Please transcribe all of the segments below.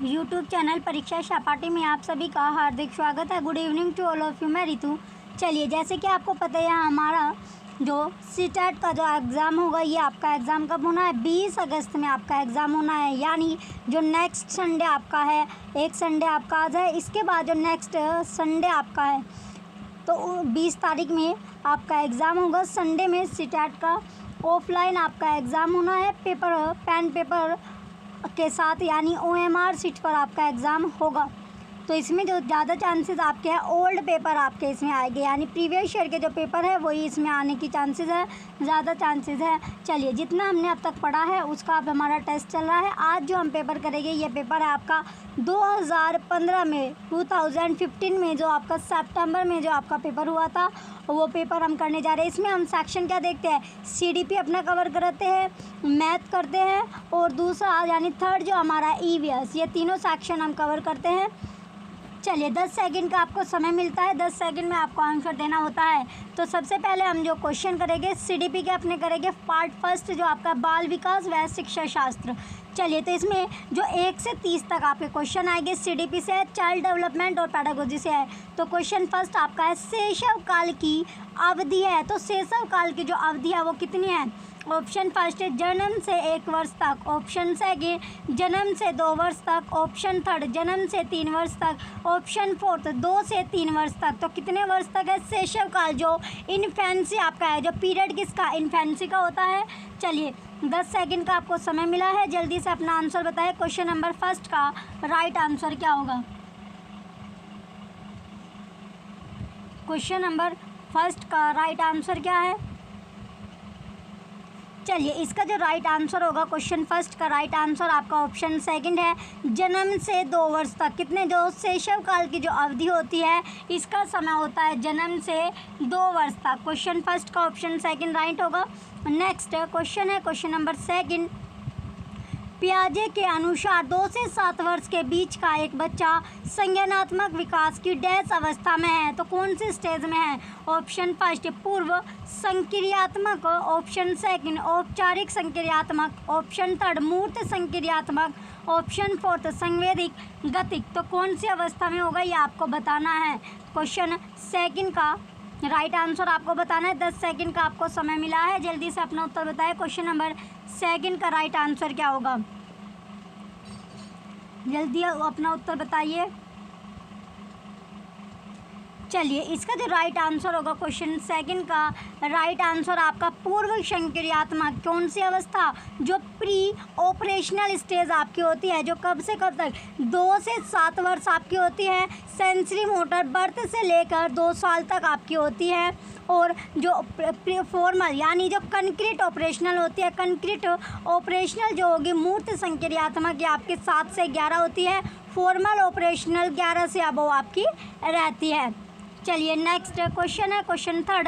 YouTube channel परीक्षा सपाटी में आप सभी का हार्दिक स्वागत है। Good evening to all of you. मैं रितु। चलिए, जैसे कि आपको पता है हमारा जो सीटेट का जो एग्ज़ाम होगा, ये आपका एग्ज़ाम कब होना है? 20 अगस्त में आपका एग्ज़ाम होना है। यानी जो नेक्स्ट संडे आपका है, एक संडे आपका आज है, इसके बाद जो नेक्स्ट संडे आपका है तो 20 तारीख में आपका एग्ज़ाम होगा। संडे में सीटेट का ऑफलाइन आपका एग्ज़ाम होना है, पेन पेपर के साथ, यानी OMR सीट पर आपका एग्ज़ाम होगा। तो इसमें जो ज़्यादा चांसेस आपके हैं, ओल्ड पेपर आपके इसमें आएंगे, यानी प्रीवियस ईयर के जो पेपर है वही इसमें आने की चांसेस है, ज़्यादा चांसेस है। चलिए, जितना हमने अब तक पढ़ा है उसका अब हमारा टेस्ट चल रहा है। आज जो हम पेपर करेंगे, ये पेपर है आपका 2015 में, 2015 में जो आपका सितंबर में जो आपका पेपर हुआ था, वो पेपर हम करने जा रहे हैं। इसमें हम सेक्शन क्या देखते हैं? CDP अपना कवर करते हैं, मैथ करते हैं, और दूसरा यानी थर्ड जो हमारा EVS, ये तीनों सेक्शन हम कवर करते हैं। चलिए, 10 सेकंड का आपको समय मिलता है, 10 सेकंड में आपको आंसर देना होता है। तो सबसे पहले हम जो क्वेश्चन करेंगे CDP के अपने करेंगे पार्ट फर्स्ट, जो आपका बाल विकास व शिक्षा शास्त्र। चलिए, तो इसमें जो 1 से 30 तक आपके क्वेश्चन आएंगे CDP से है, चाइल्ड डेवलपमेंट और पैडागोजी से है। तो क्वेश्चन फर्स्ट आपका है, शैशव काल की अवधि है। तो शैशव काल की जो अवधि है वो कितनी है? ऑप्शन फर्स्ट है जन्म से 1 वर्ष तक, ऑप्शन सेकंड जन्म से 2 वर्ष तक, ऑप्शन थर्ड जन्म से 3 वर्ष तक, ऑप्शन फोर्थ 2 से 3 वर्ष तक। तो कितने वर्ष तक है शैशव काल? जो इन्फेंसी आपका है, जो पीरियड किसका? इन्फेंसी का होता है। चलिए, 10 सेकंड का आपको समय मिला है, जल्दी से अपना आंसर बताएं। क्वेश्चन नंबर फर्स्ट का राइट आंसर क्या होगा? क्वेश्चन नंबर फर्स्ट का राइट आंसर क्या है? चलिए, इसका जो राइट आंसर होगा क्वेश्चन फर्स्ट का राइट आंसर आपका ऑप्शन सेकंड है, जन्म से 2 वर्ष तक। कितने? जो शैशव काल की जो अवधि होती है, इसका समय होता है जन्म से 2 वर्ष तक। क्वेश्चन फर्स्ट का ऑप्शन सेकंड राइट होगा। नेक्स्ट क्वेश्चन है क्वेश्चन नंबर सेकंड, पियाजे के अनुसार 2 से 7 वर्ष के बीच का एक बच्चा संज्ञानात्मक विकास की डैश अवस्था में है। तो कौन सी स्टेज में है? ऑप्शन फर्स्ट पूर्व संक्रियात्मक, ऑप्शन सेकंड औपचारिक संक्रियात्मक, ऑप्शन थर्ड मूर्त संक्रियात्मक, ऑप्शन फोर्थ संवेदिक गतिक। तो कौन सी अवस्था में होगा ये आपको बताना है। क्वेश्चन सेकंड का राइट आंसर आपको बताना है। 10 सेकंड का आपको समय मिला है, जल्दी से अपना उत्तर बताएं। क्वेश्चन नंबर सेकंड का राइट आंसर क्या होगा? जल्दी अपना उत्तर बताइए। चलिए, इसका जो राइट आंसर होगा क्वेश्चन सेकंड का राइट आंसर आपका पूर्व संक्रियात्मक। कौन सी अवस्था? जो प्री ऑपरेशनल स्टेज आपकी होती है, जो कब से कब तक? 2 से 7 वर्ष आपकी होती है। सेंसरी मोटर बर्थ से लेकर 2 साल तक आपकी होती है। और जो फॉर्मल यानी जो कंक्रीट ऑपरेशनल होती है, कंक्रीट ऑपरेशनल जो होगी मूर्त संक्रियात्मक, ये आपके 7 से 11 होती है। फॉर्मल ऑपरेशनल 11 से अबव आपकी रहती है। चलिए, नेक्स्ट क्वेश्चन है क्वेश्चन थर्ड,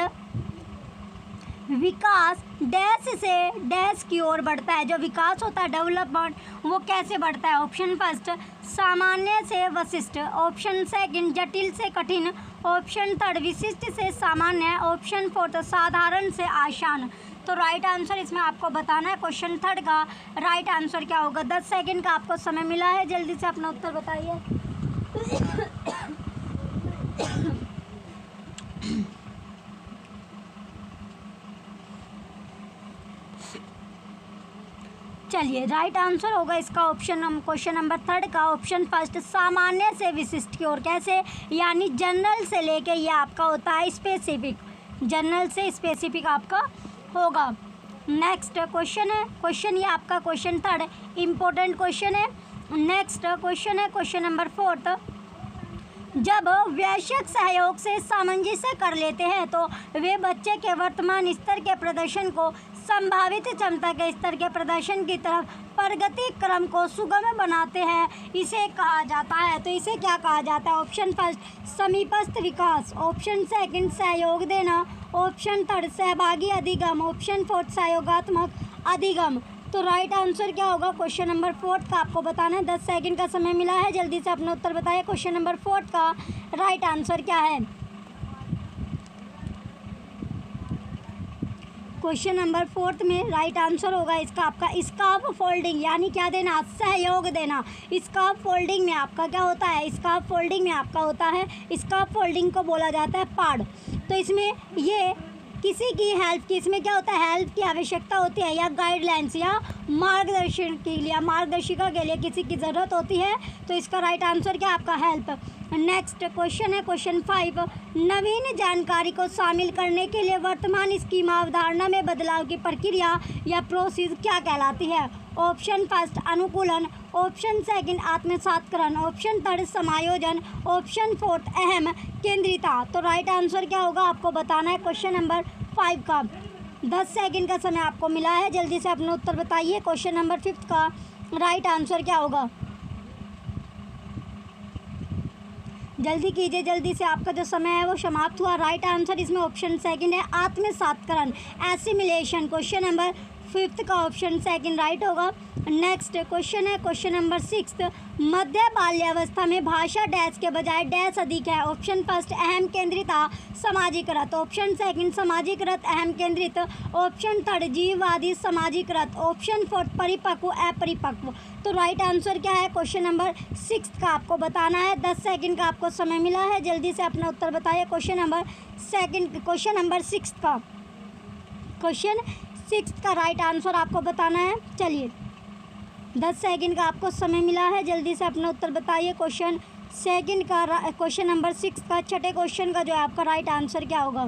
विकास डैश से डैश की ओर बढ़ता है। जो विकास होता है, डेवलपमेंट, वो कैसे बढ़ता है? ऑप्शन फर्स्ट सामान्य से वशिष्ठ, ऑप्शन सेकंड जटिल से कठिन, ऑप्शन थर्ड विशिष्ट से सामान्य, ऑप्शन फोर्थ साधारण से आसान। तो राइट आंसर इसमें आपको बताना है। क्वेश्चन थर्ड का राइट आंसर क्या होगा? 10 सेकंड का आपको समय मिला है, जल्दी से अपना उत्तर बताइए। चलिए, राइट आंसर होगा इसका ऑप्शन क्वेश्चन नंबर थर्ड का ऑप्शन फर्स्ट सामान्य से विशिष्ट की ओर। कैसे? यानी जनरल से लेके ये आपका होता है स्पेसिफिक, जनरल से स्पेसिफिक आपका होगा। नेक्स्ट क्वेश्चन है क्वेश्चन ये आपका क्वेश्चन थर्ड इम्पोर्टेंट क्वेश्चन है। नेक्स्ट क्वेश्चन है क्वेश्चन नंबर फोर्थ, जब वैश्विक सहयोग से सामंजस्य कर लेते हैं तो वे बच्चे के वर्तमान स्तर के प्रदर्शन को संभावित क्षमता के स्तर के प्रदर्शन की तरफ प्रगति क्रम को सुगम बनाते हैं। इसे कहा जाता है, तो इसे क्या कहा जाता है? ऑप्शन फर्स्ट समीपस्थ विकास, ऑप्शन सेकंड सहयोग देना, ऑप्शन थर्ड सहभागी अधिगम, ऑप्शन फोर्थ सहयोगात्मक अधिगम। तो राइट आंसर क्या होगा? क्वेश्चन नंबर फोर्थ का आपको बताना है। 10 सेकंड का समय मिला है, जल्दी से अपना उत्तर बताइए। क्वेश्चन नंबर फोर्थ का राइट आंसर क्या है? क्वेश्चन नंबर 4 में राइट आंसर होगा इसका आपका स्कार्फ फोल्डिंग, यानी क्या देना, सहयोग देना। स्कार्फ फोल्डिंग में आपका क्या होता है, स्कार्फ फोल्डिंग में आपका होता है, स्कार्फ फोल्डिंग को बोला जाता है पाड़। तो इसमें ये किसी की हेल्प की, इसमें क्या होता है, हेल्प की आवश्यकता होती है या गाइडलाइंस या मार्गदर्शन के लिए, मार्गदर्शिका के लिए किसी की ज़रूरत होती है। तो इसका राइट आंसर क्या आपका हेल्प। नेक्स्ट क्वेश्चन है क्वेश्चन 5, नवीन जानकारी को शामिल करने के लिए वर्तमान स्कीमा अवधारणा में बदलाव की प्रक्रिया या प्रोसेस क्या कहलाती है। ऑप्शन फर्स्ट अनुकूलन, ऑप्शन सेकंड आत्मसातकरण, ऑप्शन थर्ड समायोजन, ऑप्शन फोर्थ अहम केंद्रिता। तो राइट आंसर क्या होगा आपको बताना है क्वेश्चन नंबर 5 का। 10 सेकंड का समय आपको मिला है, जल्दी से अपना उत्तर बताइए। क्वेश्चन नंबर 5 का राइट आंसर क्या होगा, जल्दी कीजिए, जल्दी से, आपका जो समय है वो समाप्त हुआ। राइट आंसर इसमें ऑप्शन सेकंड है आत्मसातकरण, एसिमिलेशन। क्वेश्चन नंबर 5 का ऑप्शन सेकंड राइट होगा। नेक्स्ट क्वेश्चन है क्वेश्चन नंबर 6, मध्य बाल्यावस्था में भाषा डैश के बजाय डैश अधिक है। ऑप्शन फर्स्ट अहम केंद्रिता समाजीकृत, ऑप्शन सेकंड समाजीकृत अहम केंद्रित, ऑप्शन थर्ड जीववादी समाजीकृत, ऑप्शन फोर्थ परिपक्व अपरिपक्व। तो राइट आंसर क्या है क्वेश्चन नंबर 6 का आपको बताना है। 10 सेकंड का आपको समय मिला है, जल्दी से अपना उत्तर बताइए। क्वेश्चन नंबर 6 का, क्वेश्चन 6 का राइट आंसर आपको बताना है। चलिए 10 सेकंड का आपको समय मिला है, जल्दी से अपना उत्तर बताइए। क्वेश्चन नंबर 6 का छठे क्वेश्चन का जो है आपका राइट आंसर क्या होगा।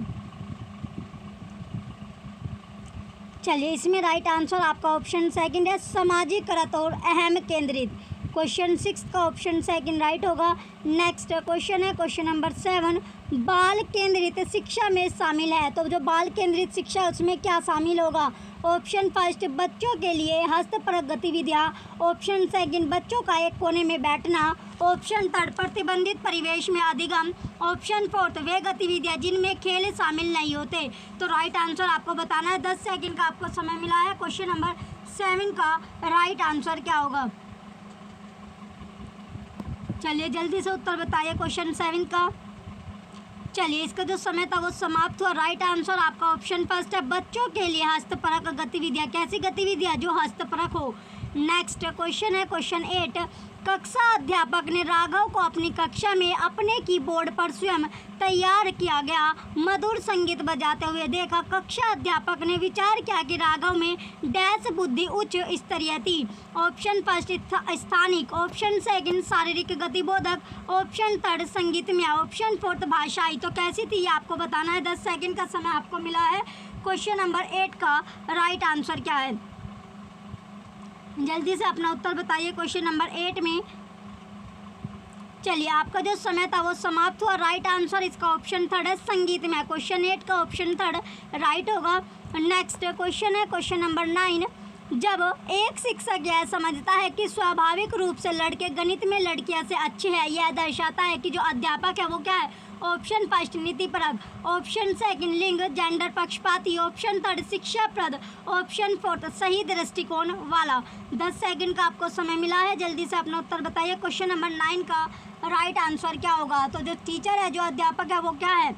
चलिए इसमें राइट आंसर आपका ऑप्शन सेकंड है समाजीकृत और अहम केंद्रित। क्वेश्चन 6 का ऑप्शन सेकंड राइट होगा। नेक्स्ट क्वेश्चन है क्वेश्चन नंबर 7, बाल केंद्रित शिक्षा में शामिल है। तो जो बाल केंद्रित शिक्षा है उसमें क्या शामिल होगा। ऑप्शन फर्स्ट बच्चों के लिए हस्तपरक गतिविधियाँ, ऑप्शन सेकंड बच्चों का एक कोने में बैठना, ऑप्शन थर्ड प्रतिबंधित परिवेश में अधिगम, ऑप्शन फोर्थ वे गतिविधियाँ जिनमें खेल शामिल नहीं होते। तो राइट आंसर आपको बताना है। 10 सेकंड का आपको समय मिला है। क्वेश्चन नंबर 7 का राइट आंसर क्या होगा। चलिए जल्दी से उत्तर बताइए क्वेश्चन 7 का। चलिए इसका जो समय था वो समाप्त हुआ। राइट आंसर आपका ऑप्शन फर्स्ट है बच्चों के लिए हस्तपरक गतिविधियाँ। कैसी गतिविधियाँ, जो हस्तपरक हो। नेक्स्ट क्वेश्चन है क्वेश्चन 8, कक्षा अध्यापक ने राघव को अपनी कक्षा में अपने कीबोर्ड पर स्वयं तैयार किया गया मधुर संगीत बजाते हुए देखा। कक्षा अध्यापक ने विचार किया कि राघव में डैश बुद्धि उच्च स्तरीय थी। ऑप्शन फर्स्ट स्थानिक, ऑप्शन सेकंड शारीरिक गतिबोधक, ऑप्शन थर्ड संगीत में, ऑप्शन फोर्थ भाषाई। तो कैसी थी ये आपको बताना है। 10 सेकंड का समय आपको मिला है। क्वेश्चन नंबर 8 का राइट आंसर क्या है, जल्दी से अपना उत्तर बताइए क्वेश्चन नंबर 8 में। चलिए आपका जो समय था वो समाप्त हुआ। राइट आंसर इसका ऑप्शन थर्ड है संगीत में। क्वेश्चन 8 का ऑप्शन थर्ड राइट होगा। नेक्स्ट क्वेश्चन है क्वेश्चन नंबर 9, जब एक शिक्षक यह समझता है कि स्वाभाविक रूप से लड़के गणित में लड़कियां से अच्छे हैं, यह दर्शाता है कि जो अध्यापक है वो क्या है। ऑप्शन फर्स्ट नीतिपरक, ऑप्शन सेकंड लिंग जेंडर पक्षपाती, ऑप्शन थर्ड शिक्षाप्रद, ऑप्शन फोर्थ सही दृष्टिकोण वाला। 10 सेकंड का आपको समय मिला है, जल्दी से अपना उत्तर बताइए। क्वेश्चन नंबर 9 का राइट आंसर क्या होगा। तो जो टीचर है, जो अध्यापक है वो क्या है।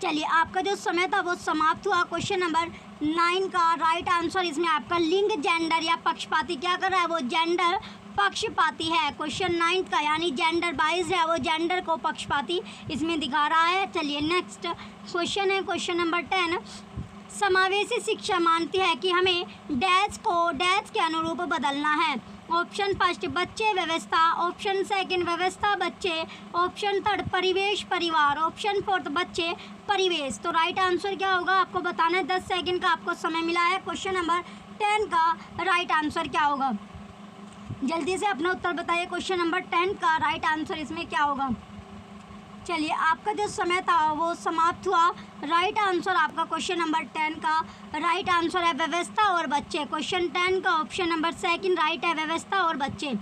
चलिए आपका जो समय था वो समाप्त हुआ। क्वेश्चन नंबर 9 का राइट आंसर इसमें आपका लिंग जेंडर या पक्षपाती क्या कर रहा है, वो जेंडर पक्षपाती है। क्वेश्चन 9 का यानी जेंडर बाइज है, वो जेंडर को पक्षपाती इसमें दिखा रहा है। चलिए नेक्स्ट क्वेश्चन है क्वेश्चन नंबर 10, समावेशी शिक्षा मानती है कि हमें डैश को डैश के अनुरूप बदलना है। ऑप्शन फर्स्ट बच्चे व्यवस्था, ऑप्शन सेकंड व्यवस्था बच्चे, ऑप्शन थर्ड परिवेश परिवार, ऑप्शन फोर्थ बच्चे परिवेश। तो राइट आंसर क्या होगा आपको बताना है। 10 सेकंड का आपको समय मिला है। क्वेश्चन नंबर 10 का राइट आंसर क्या होगा, जल्दी से अपना उत्तर बताइए। क्वेश्चन नंबर 10 का राइट आंसर इसमें क्या होगा। चलिए आपका जो समय था वो समाप्त हुआ। राइट आंसर आपका क्वेश्चन नंबर 10 का राइट आंसर है व्यवस्था और बच्चे। क्वेश्चन 10 का ऑप्शन नंबर सेकंड राइट है व्यवस्था और बच्चे।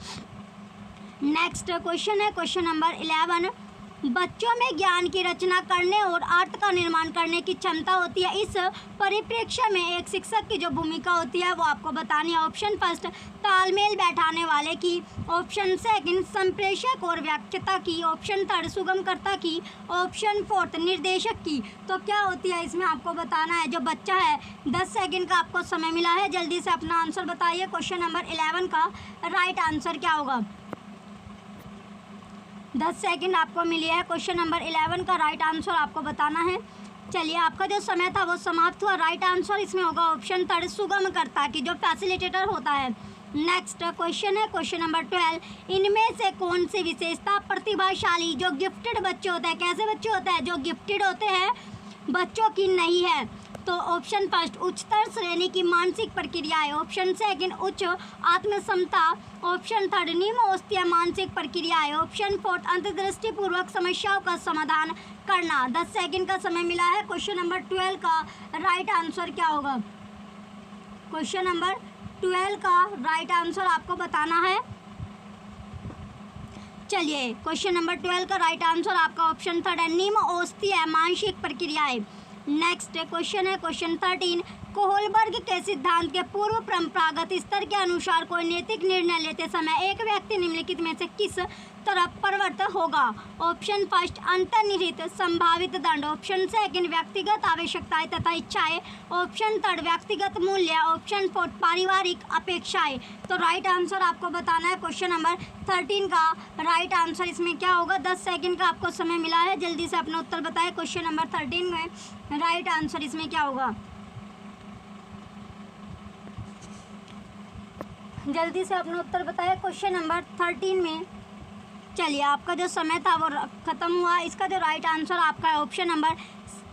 नेक्स्ट क्वेश्चन है क्वेश्चन नंबर 11, बच्चों में ज्ञान की रचना करने और अर्थ का निर्माण करने की क्षमता होती है। इस परिप्रेक्ष्य में एक शिक्षक की जो भूमिका होती है वो आपको बतानी है। ऑप्शन फर्स्ट तालमेल बैठाने वाले की, ऑप्शन सेकंड संप्रेषक और व्याख्याता की, ऑप्शन थर्ड सुगमकर्ता की, ऑप्शन फोर्थ निर्देशक की। तो क्या होती है इसमें आपको बताना है। जो बच्चा है 10 सेकंड का आपको समय मिला है, जल्दी से अपना आंसर बताइए। क्वेश्चन नंबर 11 का राइट आंसर क्या होगा। 10 सेकंड आपको मिली है। क्वेश्चन नंबर 11 का राइट आंसर आपको बताना है। चलिए, आपका जो समय था वो समाप्त हुआ। राइट आंसर इसमें होगा ऑप्शन थर्ड सुगमकर्ता की, जो फैसिलिटेटर होता है। नेक्स्ट क्वेश्चन है क्वेश्चन नंबर 12, इनमें से कौन सी विशेषता प्रतिभाशाली जो गिफ्टेड बच्चे होते हैं, कैसे बच्चे होते हैं जो गिफ्टेड होते हैं, बच्चों की नहीं है। तो ऑप्शन फर्स्ट उच्चतर श्रेणी की मानसिक प्रक्रियाएं, ऑप्शन सेकंड उच्च आत्मक्षमता, ऑप्शन थर्ड निम्न मानसिक प्रक्रियाएं, ऑप्शन फोर्थ अंतर्दृष्टि पूर्वक समस्याओं का समाधान करना। 10 सेकंड का समय मिला है। क्वेश्चन नंबर 12 का राइट आंसर क्या होगा। क्वेश्चन नंबर 12 का राइट आंसर आपको बताना है। चलिए, क्वेश्चन नंबर 12 का राइट आंसर आपका ऑप्शन थर्ड है निम्न मानसिक प्रक्रियाएं। नेक्स्ट क्वेश्चन है क्वेश्चन 13, कोहलबर्ग के सिद्धांत के पूर्व परंपरागत स्तर के अनुसार कोई नैतिक निर्णय लेते समय एक व्यक्ति निम्नलिखित में से किस तरफ प्रवृत्त होगा। ऑप्शन फर्स्ट अंतर्निहित संभावित दंड, ऑप्शन सेकंड व्यक्तिगत आवश्यकताएं तथा इच्छाएं, ऑप्शन थर्ड व्यक्तिगत मूल्य, ऑप्शन फोर्थ पारिवारिक अपेक्षाएं। तो राइट आंसर आपको बताना है। क्वेश्चन नंबर 13 का राइट आंसर इसमें क्या होगा। 10 सेकंड का आपको समय मिला है, जल्दी से अपना उत्तर बताएं। क्वेश्चन नंबर 13 में राइट आंसर इसमें क्या होगा, जल्दी से अपना उत्तर बताएं। क्वेश्चन नंबर 13 में चलिए, आपका जो समय था वो खत्म हुआ। इसका जो राइट आंसर आपका है ऑप्शन नंबर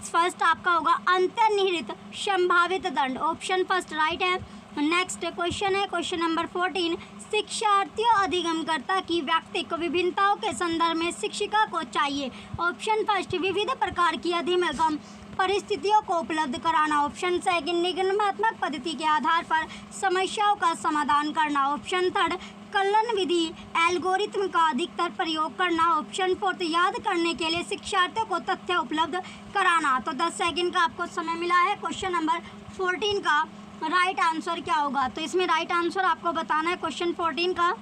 फर्स्ट आपका होगा अंतर्निहित संभावित दंड, ऑप्शन फर्स्ट राइट है। नेक्स्ट क्वेश्चन है क्वेश्चन नंबर 14, शिक्षार्थियों अधिगमकर्ता की व्यक्तिक विभिन्नताओं के संदर्भ में शिक्षिका को चाहिए। ऑप्शन फर्स्ट विविध प्रकार की अधिगम परिस्थितियों को उपलब्ध कराना, ऑप्शन सेकंड निगमनात्मक पद्धति के आधार पर समस्याओं का समाधान करना, ऑप्शन थर्ड कलन विधि एल्गोरिथम का अधिकतर प्रयोग करना, ऑप्शन फोर्थ याद करने के लिए शिक्षार्थियों को तथ्य उपलब्ध कराना। तो 10 सेकंड का आपको समय मिला है। क्वेश्चन नंबर 14 का राइट आंसर क्या होगा। तो इसमें राइट आंसर आपको बताना है क्वेश्चन 14 का।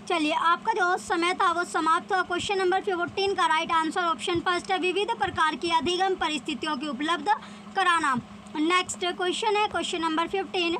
चलिए, आपका जो समय था वो समाप्त हुआ। क्वेश्चन नंबर 14 का राइट आंसर ऑप्शन फर्स्ट है विविध प्रकार की अधिगम परिस्थितियों की उपलब्ध कराना। नेक्स्ट क्वेश्चन है क्वेश्चन नंबर 15,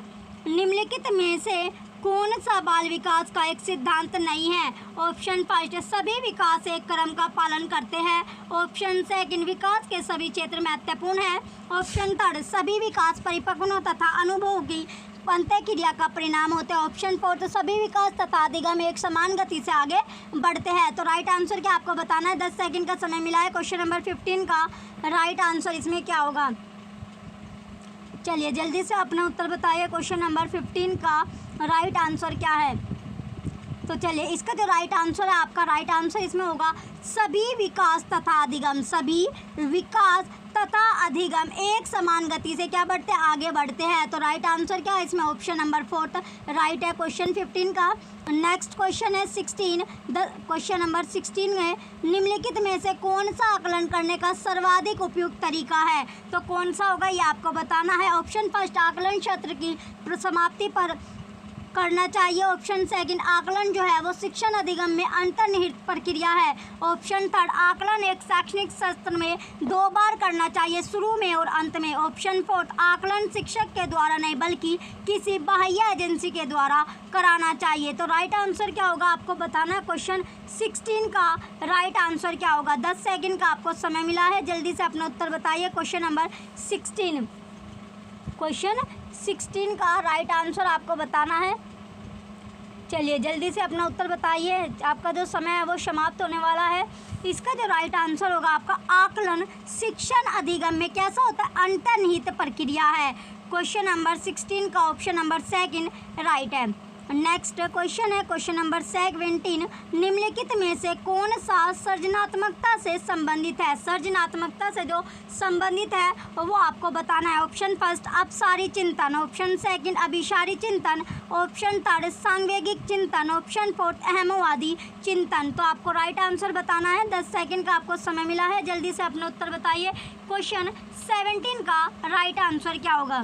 निम्नलिखित में से कौन सा बाल विकास का एक सिद्धांत नहीं है। ऑप्शन फर्स्ट सभी विकास एक क्रम का पालन करते हैं, ऑप्शन सेकंड विकास के सभी क्षेत्र महत्वपूर्ण है, ऑप्शन थर्ड सभी विकास परिपक्वता तथा अनुभव की अंतःक्रिया का परिणाम होते हैं, ऑप्शन फोर्थ सभी विकास तथा अधिगम एक समान गति से आगे बढ़ते हैं। तो राइट आंसर क्या आपको बताना है। 10 सेकंड का समय मिला है। क्वेश्चन नंबर 15 का राइट आंसर इसमें क्या होगा। चलिए, जल्दी से अपना उत्तर बताइए। क्वेश्चन नंबर 15 का राइट आंसर क्या है। तो चलिए, इसका जो राइट आंसर है आपका राइट आंसर इसमें होगा सभी विकास तथा अधिगम, सभी विकास तथा अधिगम एक समान गति से क्या बढ़ते हैं, आगे बढ़ते हैं। तो राइट आंसर क्या है इसमें ऑप्शन नंबर फोर्थ राइट है क्वेश्चन 15 का। नेक्स्ट क्वेश्चन है 16, क्वेश्चन नंबर 16 में निम्नलिखित में से कौन सा आकलन करने का सर्वाधिक उपयुक्त तरीका है। तो कौन सा होगा ये आपको बताना है। ऑप्शन फर्स्ट आकलन क्षेत्र की समाप्ति पर करना चाहिए, ऑप्शन सेकंड आकलन जो है वो शिक्षण अधिगम में अंतर्निहित प्रक्रिया है, ऑप्शन थर्ड आकलन एक शैक्षणिक सत्र में 2 बार करना चाहिए, शुरू में और अंत में, ऑप्शन फोर्थ आकलन शिक्षक के द्वारा नहीं बल्कि किसी बाह्य एजेंसी के द्वारा कराना चाहिए। तो राइट आंसर क्या होगा आपको बताना है। क्वेश्चन 16 का राइट आंसर क्या होगा। 10 सेकंड का आपको समय मिला है, जल्दी से अपना उत्तर बताइए। क्वेश्चन नंबर 16, क्वेश्चन 16 का राइट आंसर आपको बताना है। चलिए, जल्दी से अपना उत्तर बताइए, आपका जो समय है वो समाप्त होने वाला है। इसका जो राइट आंसर होगा आपका आकलन शिक्षण अधिगम में कैसा होता है, अंतर्निहित प्रक्रिया है। क्वेश्चन नंबर 16 का ऑप्शन नंबर सेकंड राइट है। नेक्स्ट क्वेश्चन है क्वेश्चन नंबर 17, निम्नलिखित में से कौन सा सृजनात्मकता से संबंधित है। सृजनात्मकता से जो संबंधित है वो आपको बताना है। ऑप्शन फर्स्ट अपसारी चिंतन, ऑप्शन सेकंड अभिसारी चिंतन, ऑप्शन थर्ड सांवेगिक चिंतन, ऑप्शन फोर्थ अहमवादी चिंतन। तो आपको राइट आंसर बताना है। 10 सेकंड का आपको समय मिला है, जल्दी से अपना उत्तर बताइए। क्वेश्चन 17 का राइट आंसर क्या होगा।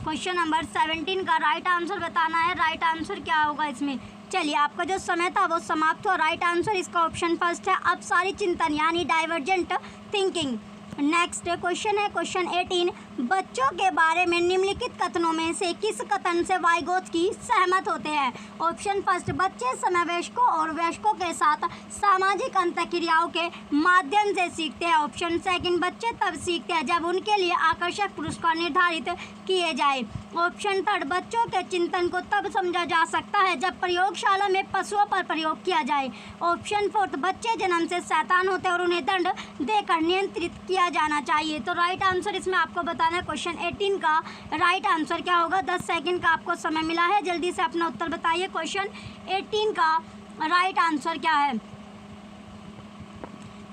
क्वेश्चन नंबर 17 का राइट आंसर बताना है। राइट आंसर क्या होगा इसमें। चलिए, आपका जो समय था वो समाप्त हुआ। राइट आंसर इसका ऑप्शन फर्स्ट है अपसारी चिंतन यानी डाइवर्जेंट थिंकिंग। नेक्स्ट क्वेश्चन है क्वेश्चन 18, बच्चों के बारे में निम्नलिखित कथनों में से किस कथन से वाइगोत्स्की सहमत होते हैं। ऑप्शन फर्स्ट, बच्चे समवयस्कों और वयस्कों के साथ सामाजिक अंतःक्रियाओं के माध्यम से सीखते हैं। ऑप्शन सेकंड, बच्चे तब सीखते हैं जब उनके लिए आकर्षक पुरस्कार निर्धारित किए जाए। ऑप्शन थर्ड, बच्चों के चिंतन को तब समझा जा सकता है जब प्रयोगशाला में पशुओं पर प्रयोग किया जाए। ऑप्शन फोर्थ, बच्चे जन्म से शैतान होते हैं और उन्हें दंड देकर नियंत्रित किया जाना चाहिए। तो राइट आंसर इसमें आपको बताना है। क्वेश्चन 18 का राइट आंसर क्या होगा। 10 सेकंड का आपको समय मिला है, जल्दी से अपना उत्तर बताइए। क्वेश्चन 18 का राइट आंसर क्या है।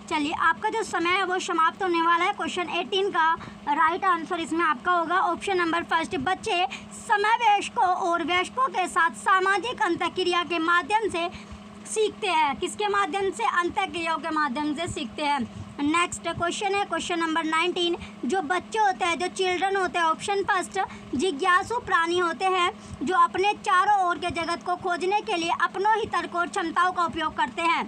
चलिए, आपका जो समय है वो समाप्त होने वाला है। क्वेश्चन 18 का राइट आंसर इसमें आपका होगा ऑप्शन नंबर फर्स्ट, बच्चे समवयस्कों और वयस्कों के साथ सामाजिक अंतःक्रिया के माध्यम से सीखते हैं। किसके माध्यम से? अंतःक्रियाओं के माध्यम से सीखते हैं। नेक्स्ट क्वेश्चन है क्वेश्चन नंबर 19, जो बच्चे होते हैं, जो चिल्ड्रन होते हैं, ऑप्शन फर्स्ट जिज्ञासु प्राणी होते हैं जो अपने चारों ओर के जगत को खोजने के लिए अपनों ही तर्क और क्षमताओं का उपयोग करते हैं।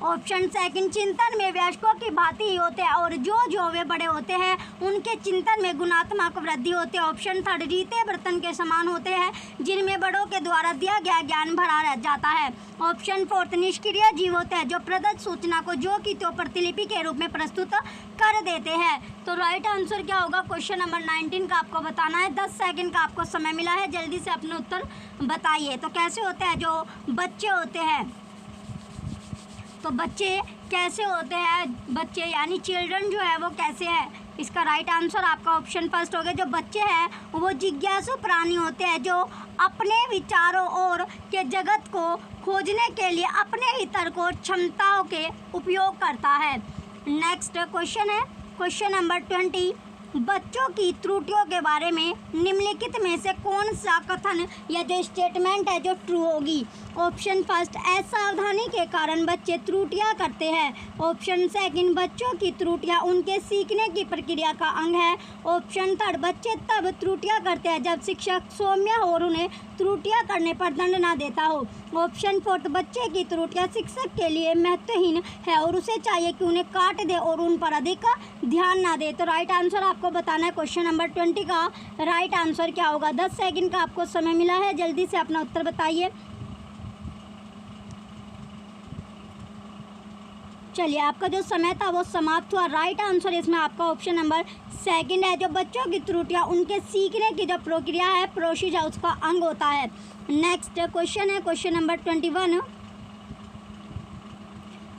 ऑप्शन सेकंड, चिंतन में वयस्कों की भांति ही होते हैं और जो वे बड़े होते हैं उनके चिंतन में गुणात्मक वृद्धि होती है। ऑप्शन थर्ड, रीते बर्तन के समान होते हैं जिनमें बड़ों के द्वारा दिया गया ज्ञान भरा रह जाता है। ऑप्शन फोर्थ, निष्क्रिय जीव होते हैं जो प्रदत्त सूचना को जो की तो प्रतिलिपि के रूप में प्रस्तुत कर देते हैं। तो राइट आंसर क्या होगा क्वेश्चन नंबर 19 का आपको बताना है। 10 सेकंड का आपको समय मिला है, जल्दी से अपने उत्तर बताइए। तो कैसे होते हैं जो बच्चे होते हैं, तो बच्चे कैसे होते हैं, बच्चे यानी चिल्ड्रन जो है वो कैसे है, इसका राइट आंसर आपका ऑप्शन फर्स्ट हो गया। जो बच्चे हैं वो जिज्ञासु प्राणी होते हैं जो अपने विचारों और के जगत को खोजने के लिए अपने ही तर्क और क्षमताओं के उपयोग करता है। नेक्स्ट क्वेश्चन है क्वेश्चन नंबर 20, बच्चों की त्रुटियों के बारे में निम्नलिखित में से कौन सा कथन या जो स्टेटमेंट है जो ट्रू होगी। ऑप्शन फर्स्ट, असावधानी के कारण बच्चे त्रुटियां करते हैं। ऑप्शन सेकंड, बच्चों की त्रुटियां उनके सीखने की प्रक्रिया का अंग है। ऑप्शन थर्ड, बच्चे तब त्रुटियां करते हैं जब शिक्षक सौम्य हो और उन्हें त्रुटियां करने पर दंड ना देता हो। ऑप्शन फोर्थ, बच्चे की त्रुटियां शिक्षक के लिए महत्वहीन है और उसे चाहिए कि उन्हें काट दे और उन पर अधिक ध्यान ना दे। तो राइट आंसर आपको बताना है। क्वेश्चन नंबर 20 का राइट आंसर क्या होगा। 10 सेकंड का आपको समय मिला है, जल्दी से अपना उत्तर बताइए। चलिए, आपका जो समय था वो समाप्त हुआ। राइट आंसर इसमें आपका ऑप्शन नंबर सेकंड है। जो बच्चों की त्रुटियां उनके सीखने की जो प्रक्रिया है, प्रोसेस है, उसका अंग होता है। नेक्स्ट क्वेश्चन है क्वेश्चन नंबर 21।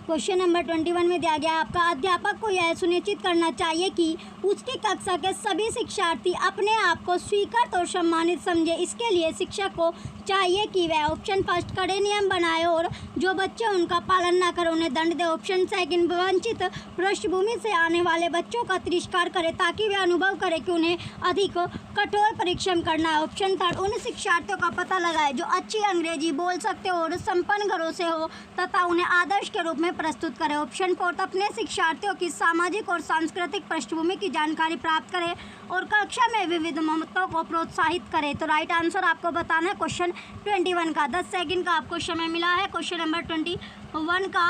क्वेश्चन नंबर 21 में दिया गया आपका, अध्यापक को यह सुनिश्चित करना चाहिए कि उसकी कक्षा के सभी शिक्षार्थी अपने आप को स्वीकृत और सम्मानित समझे। इसके लिए शिक्षक को चाहिए कि वह ऑप्शन फर्स्ट कड़े नियम बनाए और जो बच्चे उनका पालन न करें उन्हें दंड दे। ऑप्शन सेकंड, वंचित पृष्ठभूमि से आने वाले बच्चों का तिरस्कार करे ताकि वे अनुभव करें कि उन्हें अधिक कठोर परिश्रम करना है। ऑप्शन थर्ड, उन शिक्षार्थियों का पता लगाए जो अच्छी अंग्रेजी बोल सकते हो और संपन्न घरों से हो तथा उन्हें आदर्श के रूप में प्रस्तुत करें। ऑप्शन फोर्थ, अपने शिक्षार्थियों की सामाजिक और सांस्कृतिक पृष्ठभूमि की जानकारी प्राप्त करें और कक्षा में विविध मतों को प्रोत्साहित करें। तो राइट आंसर आपको बताना है क्वेश्चन 21 का। 10 सेकंड का आपको समय मिला है। क्वेश्चन नंबर 21 का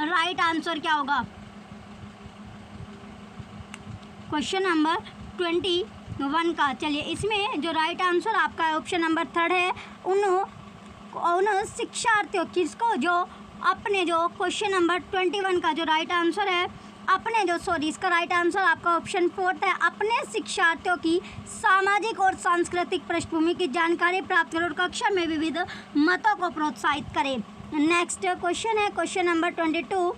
राइट आंसर क्या होगा। क्वेश्चन नंबर 21 का, चलिए इसमें जो राइट आंसर आपका है ऑप्शन नंबर थर्ड है। उन शिक्षार्थियों किसको जो अपने जो क्वेश्चन नंबर 21 का जो राइट आंसर है अपने जो इसका राइट आंसर आपका ऑप्शन फोर्थ है। अपने शिक्षार्थियों की सामाजिक और सांस्कृतिक पृष्ठभूमि की जानकारी प्राप्त करें और कक्षा में विविध मतों को प्रोत्साहित करें। नेक्स्ट क्वेश्चन है क्वेश्चन नंबर 22,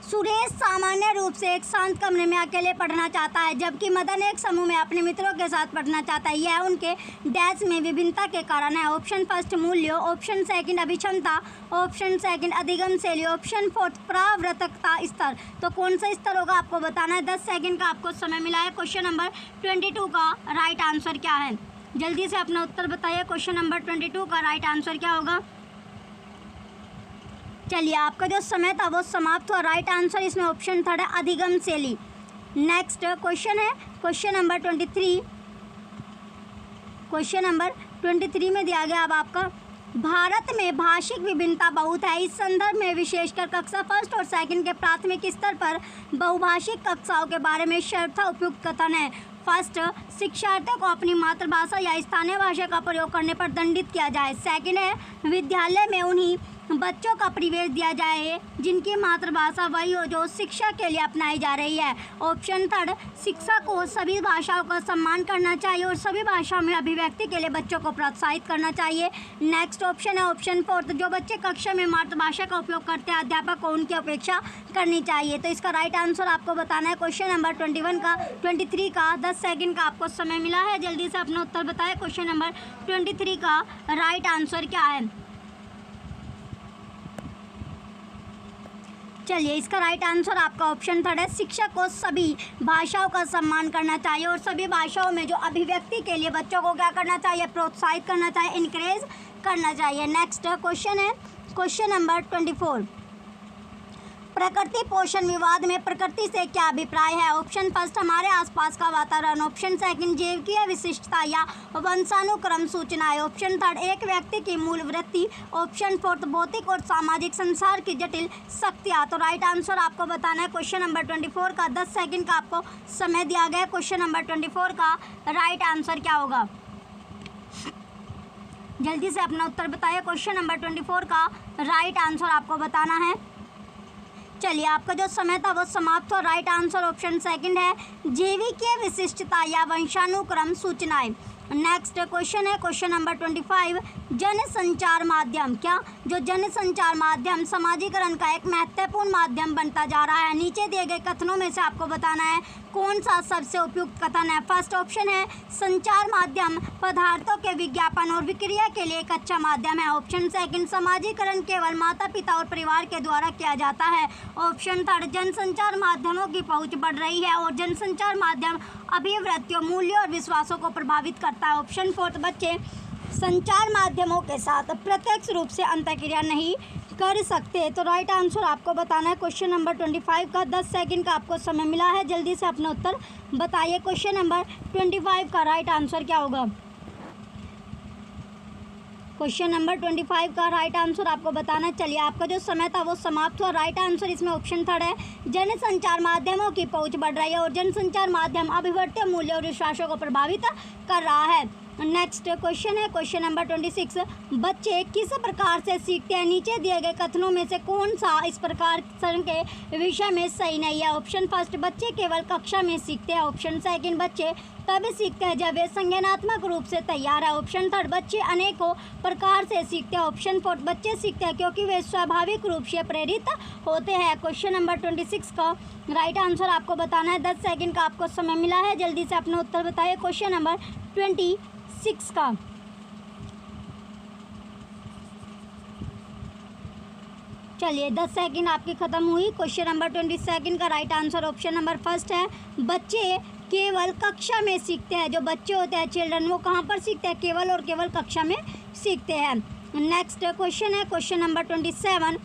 सुरेश सामान्य रूप से एक शांत कमरे में अकेले पढ़ना चाहता है, जबकि मदन एक समूह में अपने मित्रों के साथ पढ़ना चाहता है। यह उनके डैश में विभिन्नता के कारण है। ऑप्शन फर्स्ट मूल्य, ऑप्शन सेकंड अभिक्षमता, ऑप्शन सेकंड अधिगम शैली, ऑप्शन फोर्थ प्रवर्तकता स्तर। तो कौन सा स्तर होगा आपको बताना है। 10 सेकंड का आपको समय मिला है। क्वेश्चन नंबर 22 का राइट आंसर क्या है, जल्दी से अपना उत्तर बताइए। क्वेश्चन नंबर 22 का राइट आंसर क्या होगा। चलिए, आपका जो समय था वो समाप्त हुआ। राइट आंसर इसमें ऑप्शन थर्ड है अधिगम शैली। नेक्स्ट क्वेश्चन है क्वेश्चन नंबर 23। क्वेश्चन नंबर 23 में दिया गया अब आपका, भारत में भाषिक विभिन्नता बहुत है। इस संदर्भ में विशेषकर कक्षा फर्स्ट और सेकंड के प्राथमिक स्तर पर बहुभाषिक कक्षाओं के बारे में सर्वथा उपयुक्त कथन है। फर्स्ट, शिक्षार्थियों को अपनी मातृभाषा या स्थानीय भाषा का प्रयोग करने पर दंडित किया जाए। सेकंड है, विद्यालय में उन्हीं बच्चों का प्रवेश दिया जाए जिनकी मातृभाषा वही हो जो शिक्षा के लिए अपनाई जा रही है। ऑप्शन थर्ड, शिक्षा को सभी भाषाओं का सम्मान करना चाहिए और सभी भाषाओं में अभिव्यक्ति के लिए बच्चों को प्रोत्साहित करना चाहिए। नेक्स्ट ऑप्शन है ऑप्शन फोर्थ, जो बच्चे कक्षा में मातृभाषा का उपयोग करते हैं अध्यापक को उनकी अपेक्षा करनी चाहिए। तो इसका राइट आंसर आपको बताना है। क्वेश्चन नंबर 23 का 10 सेकंड का आपको समय मिला है। जल्दी से अपना उत्तर बताएं। क्वेश्चन नंबर 23 का राइट आंसर क्या है। चलिए, इसका राइट आंसर आपका ऑप्शन थर्ड है, शिक्षक को सभी भाषाओं का सम्मान करना चाहिए और सभी भाषाओं में जो अभिव्यक्ति के लिए बच्चों को क्या करना चाहिए, प्रोत्साहित करना चाहिए, इनकरेज करना चाहिए। नेक्स्ट क्वेश्चन है क्वेश्चन नंबर 24, प्रकृति पोषण विवाद में प्रकृति से क्या अभिप्राय है। ऑप्शन फर्स्ट, हमारे आसपास का वातावरण। ऑप्शन सेकंड, जैविकीय विशिष्टता या वंशानुक्रम सूचनाएं। ऑप्शन थर्ड, एक व्यक्ति की मूल वृत्ति। ऑप्शन फोर्थ, भौतिक और सामाजिक संसार की जटिल शक्तियाँ। तो राइट आंसर आपको बताना है। क्वेश्चन नंबर 24 का 10 सेकंड का आपको समय दिया गया है। क्वेश्चन नंबर 24 का राइट आंसर क्या होगा, जल्दी से अपना उत्तर बताइए। क्वेश्चन नंबर 24 का राइट आंसर आपको बताना है। चलिए, आपका जो समय था वो समाप्त हो। राइट आंसर ऑप्शन सेकंड है, जैविकीय विशिष्टता या वंशानुक्रम सूचनाएं। नेक्स्ट क्वेश्चन है क्वेश्चन नंबर 25, जनसंचार माध्यम। क्या जो जनसंचार माध्यम समाजीकरण का एक महत्वपूर्ण माध्यम बनता जा रहा है। नीचे दिए गए कथनों में से आपको बताना है कौन सा सबसे उपयुक्त कथन है। फर्स्ट ऑप्शन है, संचार माध्यम पदार्थों के विज्ञापन और विक्रिया के लिए एक अच्छा माध्यम है। ऑप्शन सेकंड, समाजीकरण केवल माता पिता और परिवार के द्वारा किया जाता है। ऑप्शन थर्ड, जनसंचार माध्यमों की पहुंच बढ़ रही है और जनसंचार माध्यम अभिवृत्तियों, मूल्यों और विश्वासों को प्रभावित करता है। ऑप्शन फोर्थ, बच्चे संचार माध्यमों के साथ प्रत्यक्ष रूप से अंतःक्रिया नहीं कर सकते। तो राइट आंसर आपको बताना है। क्वेश्चन नंबर 25 का 10 सेकंड का आपको समय मिला है। जल्दी से अपना उत्तर बताइए। क्वेश्चन नंबर 25 का राइट आंसर क्या होगा। क्वेश्चन नंबर 25 का राइट आंसर आपको बताना। चलिए, आपका जो समय था वो समाप्त हुआ। राइट आंसर इसमें ऑप्शन थर्ड है, जनसंचार माध्यमों की पहुंच बढ़ रही है और जनसंचार माध्यम अभिवर्त्य मूल्य और विश्वासों को प्रभावित कर रहा है। नेक्स्ट क्वेश्चन है क्वेश्चन नंबर 26, बच्चे किस प्रकार से सीखते हैं। नीचे दिए गए कथनों में से कौन सा इस प्रकार के विषय में सही नहीं है। ऑप्शन फर्स्ट, बच्चे केवल कक्षा में सीखते हैं। ऑप्शन सेकंड, बच्चे तभी सीखते हैं जब वे संज्ञानात्मक रूप से तैयार है। ऑप्शन थर्ड, बच्चे अनेकों प्रकार से सीखते हैं। ऑप्शन फोर्थ, बच्चे सीखते हैं क्योंकि वे स्वाभाविक रूप से प्रेरित होते हैं। क्वेश्चन नंबर 26 का राइट आंसर आपको बताना है। 10 सेकंड का आपको समय मिला है। जल्दी से अपना उत्तर बताइए। क्वेश्चन नंबर 26 का चलिए 10 सेकंड आपकी ख़त्म हुई। क्वेश्चन नंबर 27 का right answer option number first है, बच्चे केवल कक्षा में सीखते हैं। जो बच्चे होते हैं चिल्ड्रन, वो कहाँ पर सीखते हैं, केवल और केवल कक्षा में सीखते हैं। नेक्स्ट क्वेश्चन है क्वेश्चन नंबर 27,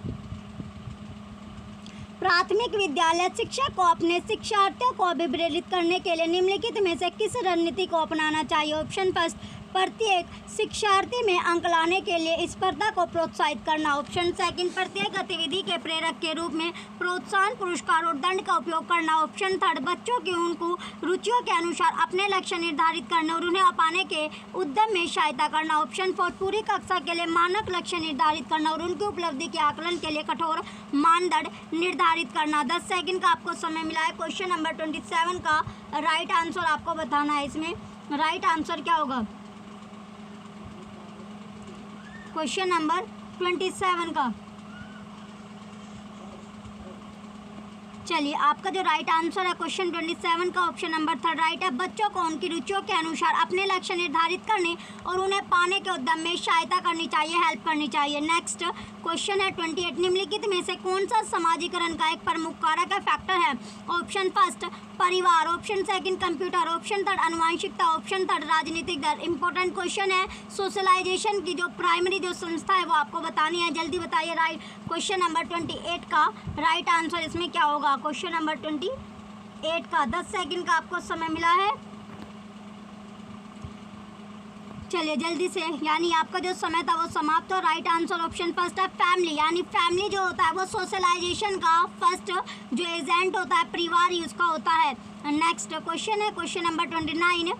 प्राथमिक विद्यालय शिक्षक को अपने शिक्षार्थियों को अभिप्रेरित करने के लिए निम्नलिखित में से किस रणनीति को अपनाना चाहिए। ऑप्शन फर्स्ट, प्रत्येक शिक्षार्थी में अंक लाने के लिए स्पर्धा को प्रोत्साहित करना। ऑप्शन सेकंड, प्रत्येक गतिविधि के प्रेरक के रूप में प्रोत्साहन, पुरस्कार और दंड का उपयोग करना। ऑप्शन थर्ड, बच्चों की उनको रुचियों के अनुसार अपने लक्ष्य निर्धारित करने और उन्हें पाने के उद्यम में सहायता करना। ऑप्शन फोर्थ, पूरी कक्षा के लिए मानक लक्ष्य निर्धारित करना और उनकी उपलब्धि के आकलन के लिए कठोर मानदंड निर्धारित करना। 10 सेकंड का आपको समय मिला है। क्वेश्चन नंबर 27 का राइट आंसर आपको बताना है। इसमें राइट आंसर क्या होगा क्वेश्चन नंबर 27 का। चलिए आपका जो राइट आंसर है क्वेश्चन 27 का ऑप्शन नंबर 3 राइट है। बच्चों को उनकी रुचियों के अनुसार अपने लक्ष्य निर्धारित करने और उन्हें पाने के उद्यम में सहायता करनी चाहिए, हेल्प करनी चाहिए। नेक्स्ट क्वेश्चन है 28 निम्नलिखित में से कौन सा समाजीकरण का एक प्रमुख कारक है, फैक्टर है? ऑप्शन फर्स्ट परिवार, option second computer, option third आनुवंशिकता, ऑप्शन थर्ड राजनीतिक दल। इंपॉर्टेंट क्वेश्चन है। सोशलाइजेशन की जो प्राइमरी जो संस्था है वो आपको बतानी है, जल्दी बताइए। राइट क्वेश्चन नंबर 28 का राइट आंसर इसमें क्या होगा? क्वेश्चन नंबर 28 का 10 सेकंड का आपको समय मिला है। चलिए जल्दी से, यानी आपका जो समय था वो समाप्त हो। राइट आंसर ऑप्शन फर्स्ट है फैमिली, यानी फैमिली जो होता है वो सोशलाइजेशन का फर्स्ट जो एजेंट होता है परिवार ही उसका होता है। नेक्स्ट क्वेश्चन है क्वेश्चन नंबर 29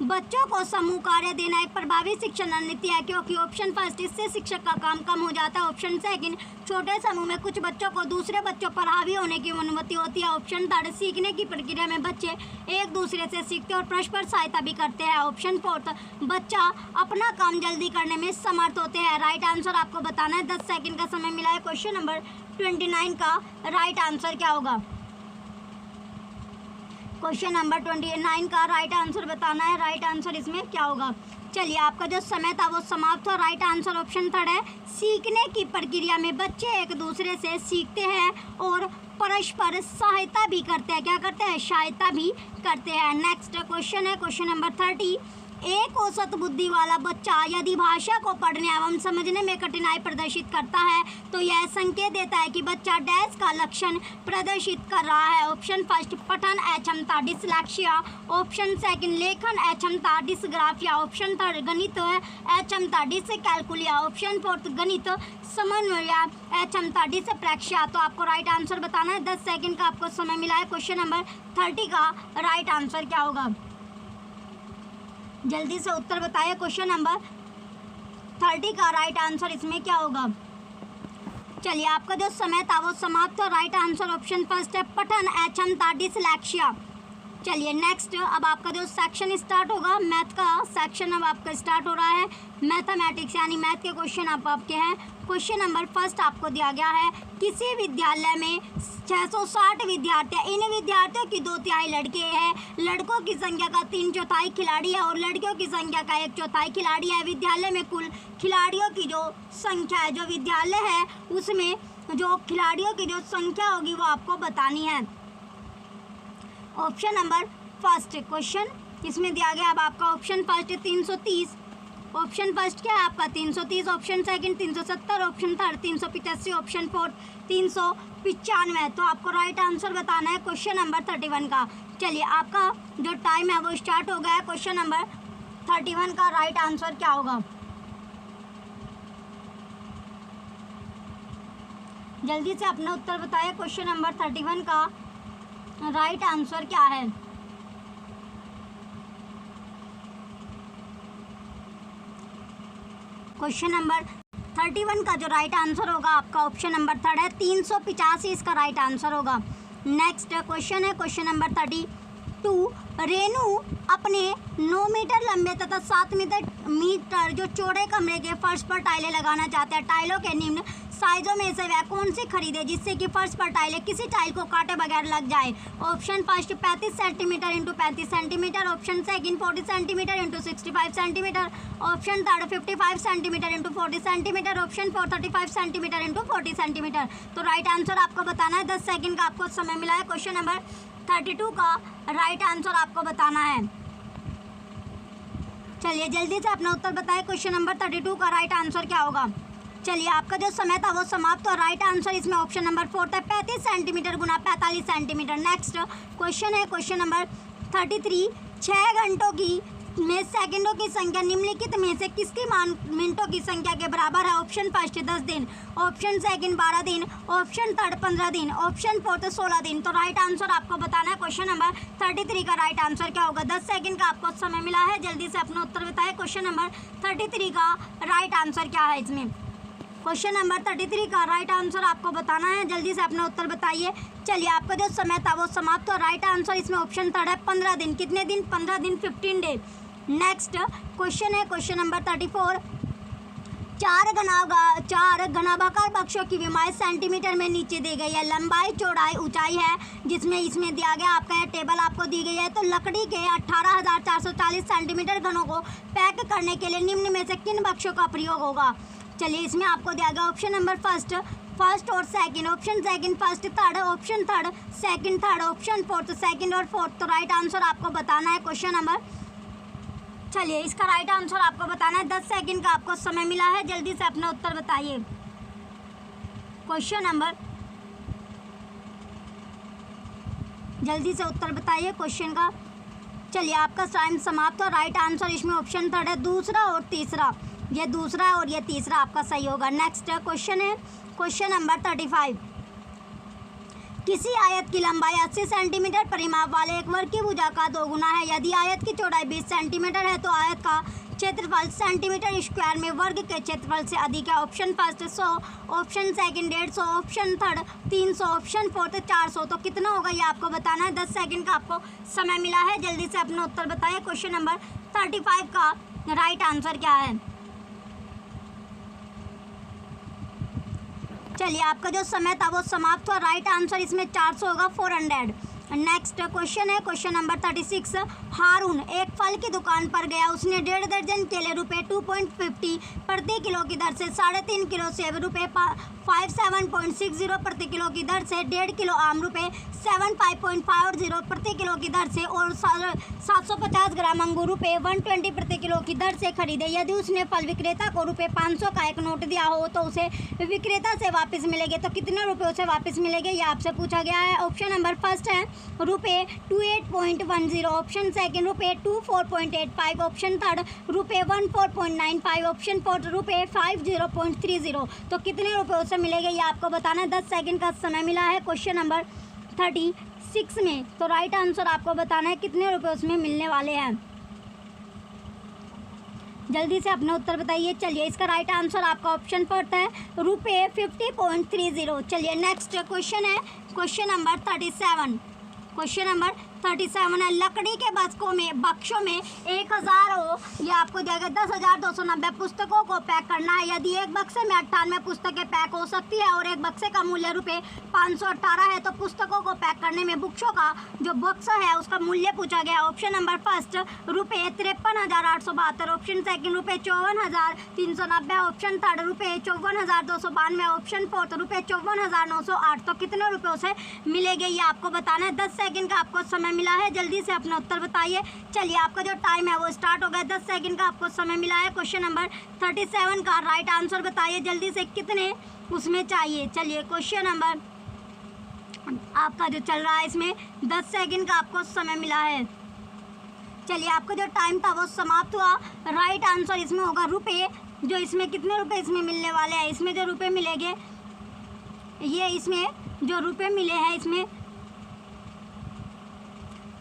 बच्चों को समूह कार्य देना एक प्रभावी शिक्षण रणनीति है, क्योंकि ऑप्शन फर्स्ट इससे शिक्षक का काम कम हो जाता है, ऑप्शन सेकंड छोटे समूह में कुछ बच्चों को दूसरे बच्चों पर हावी होने की अनुमति होती है, ऑप्शन थर्ड सीखने की प्रक्रिया में बच्चे एक दूसरे से सीखते और परस्पर सहायता भी करते हैं, ऑप्शन फोर्थ बच्चा अपना काम जल्दी करने में समर्थ होते हैं। राइट आंसर आपको बताना है, 10 सेकेंड का समय मिला है। क्वेश्चन नंबर 29 का राइट आंसर क्या होगा? क्वेश्चन नंबर 29 का राइट आंसर बताना है। राइट आंसर इसमें क्या होगा? चलिए आपका जो समय था वो समाप्त हो। राइट आंसर ऑप्शन थर्ड है सीखने की प्रक्रिया में बच्चे एक दूसरे से सीखते हैं और परस्पर सहायता भी करते हैं। क्या करते हैं? सहायता भी करते हैं। नेक्स्ट क्वेश्चन है क्वेश्चन नंबर 30 एक औसत बुद्धि वाला बच्चा यदि भाषा को पढ़ने एवं समझने में कठिनाई प्रदर्शित करता है तो यह संकेत देता है कि बच्चा डैश का लक्षण प्रदर्शित कर रहा है। ऑप्शन फर्स्ट पठन अक्षमता डिसलैक्सिया, ऑप्शन सेकंड लेखन अक्षमता डिसग्राफिया, ऑप्शन थर्ड गणित अक्षमता डिसकैलकुलिया, ऑप्शन फोर्थ गणित समन्वय अक्षमता डिसप्रैक्सिया। तो आपको राइट आंसर बताना है, 10 सेकंड का आपको समय मिला है। क्वेश्चन नंबर 30 का राइट आंसर क्या होगा? जल्दी से उत्तर बताइए। क्वेश्चन नंबर 30 का राइट आंसर इसमें क्या होगा? चलिए आपका जो समय था वो समाप्त हो। राइट आंसर ऑप्शन फर्स्ट है पठन अक्षमता डिसलैक्सिया। चलिए नेक्स्ट अब आपका जो सेक्शन स्टार्ट होगा, मैथ का सेक्शन अब आपका स्टार्ट हो रहा है। मैथमेटिक्स यानी मैथ के क्वेश्चन आपके हैं। क्वेश्चन नंबर फर्स्ट आपको दिया गया है किसी विद्यालय में 660 विद्यार्थी, इन विद्यार्थियों की 2/3 लड़के हैं, लड़कों की संख्या का 3/4 खिलाड़ी है और लड़कियों की संख्या का 1/4 खिलाड़ी है। विद्यालय में कुल खिलाड़ियों की जो संख्या है, जो विद्यालय है उसमें जो खिलाड़ियों की जो संख्या होगी वो आपको बतानी है। ऑप्शन नंबर फर्स्ट क्वेश्चन इसमें दिया गया अब आपका ऑप्शन फर्स्ट 330, ऑप्शन फर्स्ट क्या है आपका 330, option second 370, option third 385, option fourth 395। तो आपको राइट आंसर बताना है क्वेश्चन नंबर 31 का। चलिए आपका जो टाइम है वो स्टार्ट हो गया है। क्वेश्चन नंबर 31 का राइट आंसर क्या होगा? जल्दी से अपना उत्तर बताइए। क्वेश्चन नंबर 31 का राइट आंसर क्या है? क्वेश्चन नंबर 31 का जो राइट आंसर होगा आपका ऑप्शन नंबर थर्ड है 385 इसका राइट आंसर होगा। नेक्स्ट क्वेश्चन है क्वेश्चन नंबर 32 रेनू अपने 9 मीटर लंबे तथा 7 मीटर जो चौड़े कमरे के फर्श पर टाइलें लगाना चाहते हैं। टाइलों के निम्न साइजों में से वह कौन सी खरीदे जिससे कि फर्श पर टाइलें किसी टाइल को काटे बगैर लग जाए? Option first 35 centimetre into 35 centimetre, option second 40 centimetre into 65 centimetre, option third 55 centimetre into 40 centimetre, option four 35 centimetre into 40 centimetre. तो राइट आंसर आपको बताना है, 10 सेकंड का आपको समय मिला है। क्वेश्चन नंबर 32 का राइट आंसर आपको बताना है। चलिए जल्दी से अपना उत्तर बताएं। क्वेश्चन नंबर 32 का राइट आंसर क्या होगा? चलिए आपका जो समय था वो समाप्त हो। राइट आंसर इसमें ऑप्शन नंबर 4 था 35 सेंटीमीटर गुना 45 सेंटीमीटर। नेक्स्ट क्वेश्चन है क्वेश्चन नंबर 33 6 घंटों की में सेकंडों की संख्या निम्नलिखित में से किसकी मिनटों की संख्या के बराबर है? ऑप्शन फर्स्ट 10 दिन, ऑप्शन सेकंड 12 दिन, ऑप्शन थर्ड 15 दिन, ऑप्शन फोर्थ 16 दिन। तो राइट आंसर आपको बताना है। क्वेश्चन नंबर 33 का राइट आंसर क्या होगा? 10 सेकंड का आपको समय मिला है, जल्दी से अपना उत्तर बताएं। क्वेश्चन नंबर 33 का राइट आंसर क्या है? इसमें क्वेश्चन नंबर 33 का राइट आंसर आपको बताना है, जल्दी से अपना उत्तर बताइए। चलिए आपका जो समय था वो समाप्त हो। राइट आंसर इसमें ऑप्शन थर्ड है 15 दिन। कितने दिन? 15 दिन, 15 डे। नेक्स्ट क्वेश्चन है क्वेश्चन नंबर 34 चार घनाभाकार बक्सों की विमाएं सेंटीमीटर में नीचे दी गई है। लंबाई, चौड़ाई, ऊंचाई है जिसमें इसमें दिया गया आपका है, टेबल आपको दी गई है। तो लकड़ी के 18,440 सेंटीमीटर घनों को पैक करने के लिए निम्न में से किन बक्सों का प्रयोग होगा? चलिए इसमें आपको दिया गया ऑप्शन नंबर फर्स्ट और second, option second first, third option third second, third option fourth second और फोर्थ। तो राइट आंसर आपको बताना है क्वेश्चन नंबर। चलिए इसका राइट आंसर आपको बताना है। 10 सेकंड का आपको समय मिला है, जल्दी से अपना उत्तर बताइए। क्वेश्चन नंबर, जल्दी से उत्तर बताइए क्वेश्चन का। चलिए आपका टाइम समाप्त। और राइट आंसर इसमें ऑप्शन थर्ड है, दूसरा और तीसरा। ये दूसरा और ये तीसरा आपका सही होगा। नेक्स्ट क्वेश्चन है क्वेश्चन नंबर 35। किसी आयत की लंबाई 80 सेंटीमीटर परिमाप वाले एक वर्ग की भुजा का 2 गुना है। यदि आयत की चौड़ाई 20 सेंटीमीटर है तो आयत का क्षेत्रफल सेंटीमीटर स्क्वायर में वर्ग के क्षेत्रफल से अधिक है। Option first 100, option second 150, option third 300, option fourth 400। तो कितना होगा ये आपको बताना है। 10 सेकंड का आपको समय मिला है, जल्दी से अपना उत्तर बताइए। क्वेश्चन नंबर 35 का राइट आंसर क्या है? चलिए आपका जो समय था वो समाप्त हुआ। राइट आंसर इसमें 400 होगा, 400। नेक्स्ट क्वेश्चन है क्वेश्चन नंबर 36। हारून एक फल की दुकान पर गया। उसने 1.5 दर्जन केले रुपये 2.50 प्रति किलो की दर से, 3.5 किलो सेब रुपये 57.60 प्रति किलो की दर से, 1.5 किलो आम रुपये 75.50 प्रति किलो की दर से और 750 ग्राम अंगूर रुपये 120 प्रति किलो की दर से खरीदे। यदि उसने फल विक्रेता को रुपये 500 का एक नोट दिया हो तो उसे विक्रेता से वापस मिलेंगे। तो कितने रुपये उसे वापस मिलेंगे ये आपसे पूछा गया है। ऑप्शन नंबर फर्स्ट है रुपये 28.10, ऑप्शन सेकंड रुपये 24.85, ऑप्शन थर्ड रुपये 14.95, ऑप्शन फोर्थ रुपये 50.30। तो कितने रुपये उसे मिलेंगे ये आपको बताना है। 10 सेकंड का समय मिला है क्वेश्चन नंबर 36 में। तो राइट आंसर आपको बताना है कितने रुपये उसमें मिलने वाले हैं। जल्दी से अपना उत्तर बताइए। चलिए इसका राइट आंसर आपका ऑप्शन फोर्थ है, रुपये 50.30। चलिए नेक्स्ट क्वेश्चन है क्वेश्चन नंबर 37। क्वेश्चन नंबर 37 है लकड़ी के बक्सों में 1000 हो या आपको दिया गया 10,290 पुस्तकों को पैक करना है। यदि एक बक्से में 98 पुस्तकें पैक हो सकती है और एक बक्से का मूल्य रुपये 518 है तो पुस्तकों को पैक करने में बक्सों का जो बक्सा है उसका मूल्य पूछा गया। ऑप्शन नंबर फर्स्ट रुपये 53,872, ऑप्शन सेकंड रुपये 54,390, ऑप्शन थर्ड रुपये 54,292, ऑप्शन फोर्थ रुपये 54,908। तो कितने रुपये उसे मिलेंगे ये आपको बताना है। 10 सेकंड का आपको समय मिला है, जल्दी से अपना उत्तर बताइए। चलिए आपका जो टाइम है वो स्टार्ट हो गया। 10 सेकंड का आपको समय मिला है। क्वेश्चन नंबर 37 का राइट आंसर बताइए जल्दी से, कितने उसमें चाहिए। चलिए क्वेश्चन नंबर आपका जो चल रहा है इसमें 10 सेकंड का आपको समय मिला है। चलिए आपका जो टाइम था वो समाप्त हुआ। राइट आंसर इसमें होगा रुपये, जो इसमें कितने रुपये इसमें मिलने वाले हैं। इसमें जो रुपये मिलेंगे ये इसमें जो रुपये मिले हैं इसमें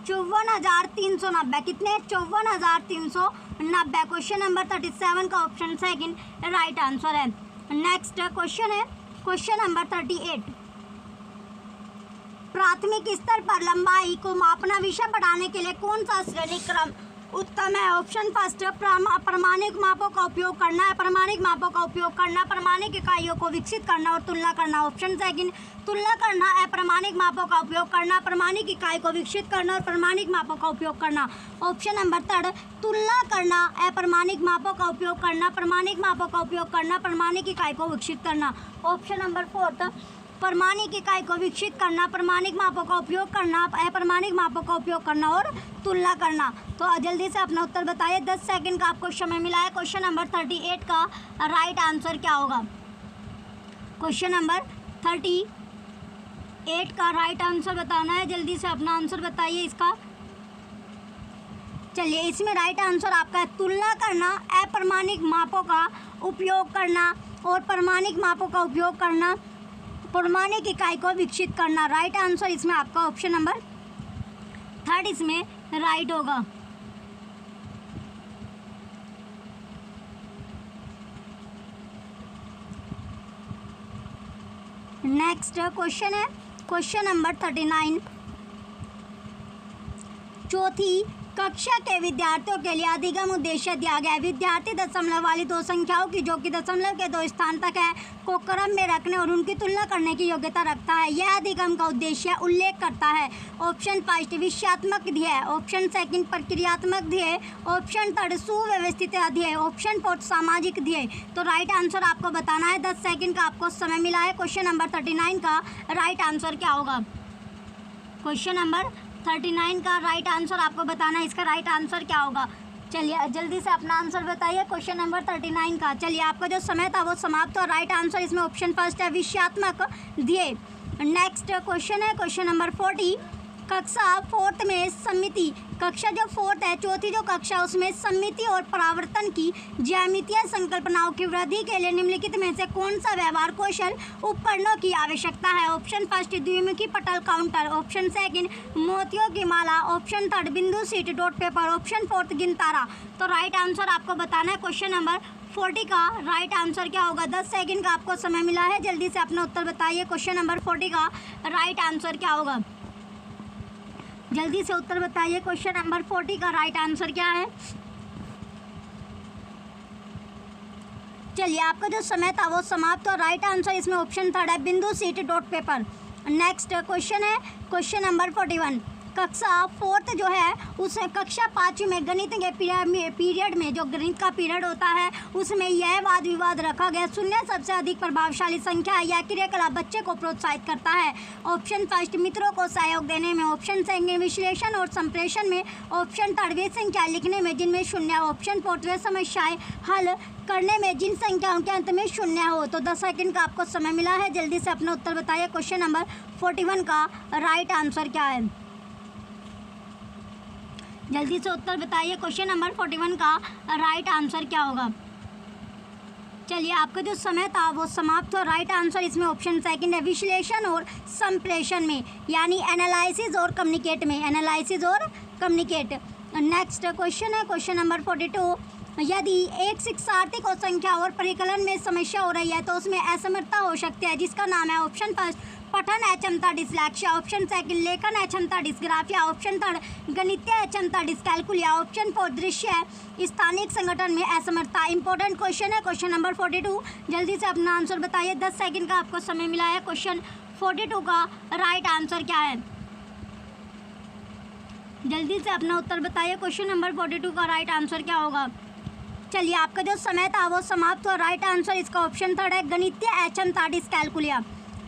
54,390। कितने? 54,390। क्वेश्चन नंबर 37 का ऑप्शन सेकंड राइट आंसर है। नेक्स्ट क्वेश्चन है क्वेश्चन नंबर 38। प्राथमिक स्तर पर लंबाई को मापना विषय बढ़ाने के लिए कौन सा श्रेणी क्रम उत्तम है। ऑप्शन फर्स्ट प्रमाणिक मापों का उपयोग करना है, प्रमाणिक मापों का उपयोग करना, प्रमाणिक इकाइयों को विकसित करना और तुलना करना। ऑप्शन सेकंड तुलना करना, अप्रमाणिक मापों का उपयोग करना, प्रमाणिक इकाई को विकसित करना और प्रमाणिक मापों का उपयोग करना। ऑप्शन नंबर थर्ड तुलना करना, अप्रमाणिक मापों का उपयोग करना, प्रमाणिक मापों का उपयोग करना, प्रमाणिक इकाई को विकसित करना। ऑप्शन नंबर फोर्थ प्रमाणिक इकाई को विकसित करना, प्रमाणिक मापों का उपयोग करना, अप्रमाणिक मापों का उपयोग करना और तुलना करना। तो जल्दी से अपना उत्तर बताइए। 10 सेकंड का आपको समय मिला है। क्वेश्चन नंबर 38 का राइट आंसर क्या होगा। क्वेश्चन नंबर 38 का राइट आंसर बताना है, जल्दी से अपना आंसर बताइए इसका। चलिए इसमें राइट आंसर आपका है तुलना करना, अप्रमाणिक मापों का उपयोग करना और प्रमाणिक मापों का उपयोग करना, प्रमाणिक इकाई को विकसित करना। राइट आंसर इसमें आपका ऑप्शन नंबर थर्ड इसमें राइट होगा। नेक्स्ट क्वेश्चन है क्वेश्चन नंबर 39। चौथी कक्षा के विद्यार्थियों के लिए अधिगम उद्देश्य दिया गया है। विद्यार्थी दशमलव वाली दो संख्याओं की जो कि दशमलव के दो स्थान तक है को क्रम में रखने और उनकी तुलना करने की योग्यता रखता है। यह अधिगम का उद्देश्य उल्लेख करता है। ऑप्शन फर्स्ट विषयात्मक ध्येय, ऑप्शन सेकंड प्रक्रियात्मक ध्येय, ऑप्शन थर्ड सुव्यवस्थित ध्येय, ऑप्शन फोर्थ सामाजिक ध्येय। तो राइट आंसर आपको बताना है। 10 सेकंड का आपको समय मिला है। क्वेश्चन नंबर 39 का राइट आंसर क्या होगा? क्वेश्चन नंबर 39 का राइट आंसर आपको बताना है। इसका राइट आंसर क्या होगा? चलिए जल्दी से अपना आंसर बताइए क्वेश्चन नंबर 39 का। चलिए आपका जो समय था वो समाप्त हो। राइट आंसर इसमें ऑप्शन फर्स्ट है विषयात्मक ध्येय। नेक्स्ट क्वेश्चन है क्वेश्चन नंबर 40। कक्षा फोर्थ में समिति, कक्षा जो फोर्थ है चौथी जो कक्षा उसमें समिति और परावर्तन की ज्यामितीय संकल्पनाओं की वृद्धि के लिए निम्नलिखित में से कौन सा व्यवहार कौशल उपकरणों की आवश्यकता है? ऑप्शन फर्स्ट द्विमुखी पटल काउंटर, ऑप्शन सेकंड मोतियों की माला, ऑप्शन थर्ड बिंदु sheet dot paper, option fourth गिनतारा। तो राइट आंसर आपको बताना है। क्वेश्चन नंबर 40 का राइट आंसर क्या होगा? 10 सेकंड का आपको समय मिला है। जल्दी से अपना उत्तर बताइए। क्वेश्चन नंबर 40 का राइट आंसर क्या होगा? जल्दी से उत्तर बताइए। क्वेश्चन नंबर 40 का राइट आंसर क्या है? चलिए आपका जो समय था वो समाप्त हो। राइट आंसर इसमें ऑप्शन थर्ड है बिंदु sheet dot paper. Next question है क्वेश्चन नंबर 41। कक्षा फोर्थ जो है उस कक्षा 5 में गणित के पीरियड में जो गणित का पीरियड होता है उसमें यह वाद विवाद रखा गया। शून्य सबसे अधिक प्रभावशाली संख्या है। यह क्रियाकलाप बच्चे को प्रोत्साहित करता है। ऑप्शन फर्स्ट मित्रों को सहयोग देने में, ऑप्शन सेकंड विश्लेषण और संप्रेषण में, ऑप्शन थर्ड वे संख्या लिखने में जिनमें शून्य, ऑप्शन फोर्थ वे समस्याएं हल करने में जिन संख्याओं के अंत में शून्य हो। तो 10 सेकंड का आपको समय मिला है। जल्दी से अपना उत्तर बताइए। क्वेश्चन नंबर 41 का राइट आंसर क्या है? जल्दी से उत्तर बताइए। क्वेश्चन नंबर 41 का राइट आंसर क्या होगा? चलिए आपका जो समय था वो समाप्त हो। राइट आंसर इसमें ऑप्शन सेकंड है विश्लेषण और संप्रेषण में, यानी एनालिसिस और कम्युनिकेट में, एनालिसिस और कम्युनिकेट। नेक्स्ट क्वेश्चन है क्वेश्चन नंबर 42। यदि एक शिक्षार्थी को संख्या और परिकलन में समस्या हो रही है तो उसमें असमर्थता हो सकती है जिसका नाम है ऑप्शन फर्स्ट पठन अक्षमता डिसलैक्सिया, ऑप्शन सेकंड लेखन अक्षमता डिस्ग्राफिया, ऑप्शन थर्ड गणितीय अक्षमता डिस्कैलकुलिया, ऑप्शन फोर्थ दृश्य स्थानिक संगठन में असमर्थता। इंपॉर्टेंट क्वेश्चन है क्वेश्चन नंबर 42। जल्दी से अपना आंसर बताइए। 10 सेकंड का आपको समय मिला है। क्वेश्चन 42 का राइट आंसर क्या है? जल्दी से अपना उत्तर बताइए। क्वेश्चन नंबर 42 का राइट आंसर क्या होगा? चलिए आपका जो समय था वो समाप्त हुआ। राइट आंसर इसका ऑप्शन थर्ड है गणितीय अक्षमता डिस्कैलकुलिया।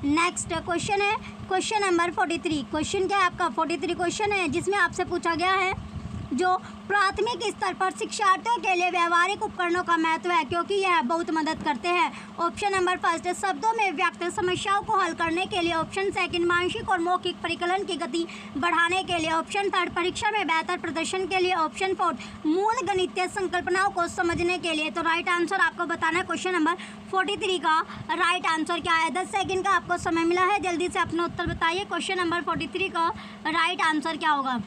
नेक्स्ट क्वेश्चन है क्वेश्चन नंबर 43। क्वेश्चन क्या है आपका? 43 क्वेश्चन है जिसमें आपसे पूछा गया है जो प्राथमिक स्तर पर शिक्षार्थियों के लिए व्यवहारिक उपकरणों का महत्व है क्योंकि यह बहुत मदद करते हैं। ऑप्शन नंबर फर्स्ट शब्दों में व्यक्त समस्याओं को हल करने के लिए, ऑप्शन सेकंड मानसिक और मौखिक परिकलन की गति बढ़ाने के लिए, ऑप्शन थर्ड परीक्षा में बेहतर प्रदर्शन के लिए, ऑप्शन फोर्थ मूल गणितीय संकल्पनाओं को समझने के लिए। तो राइट आंसर आपको बताना है। क्वेश्चन नंबर 43 का राइट आंसर क्या है? 10 सेकंड का आपको समय मिला है। जल्दी से अपना उत्तर बताइए। क्वेश्चन नंबर 43 का राइट आंसर क्या होगा?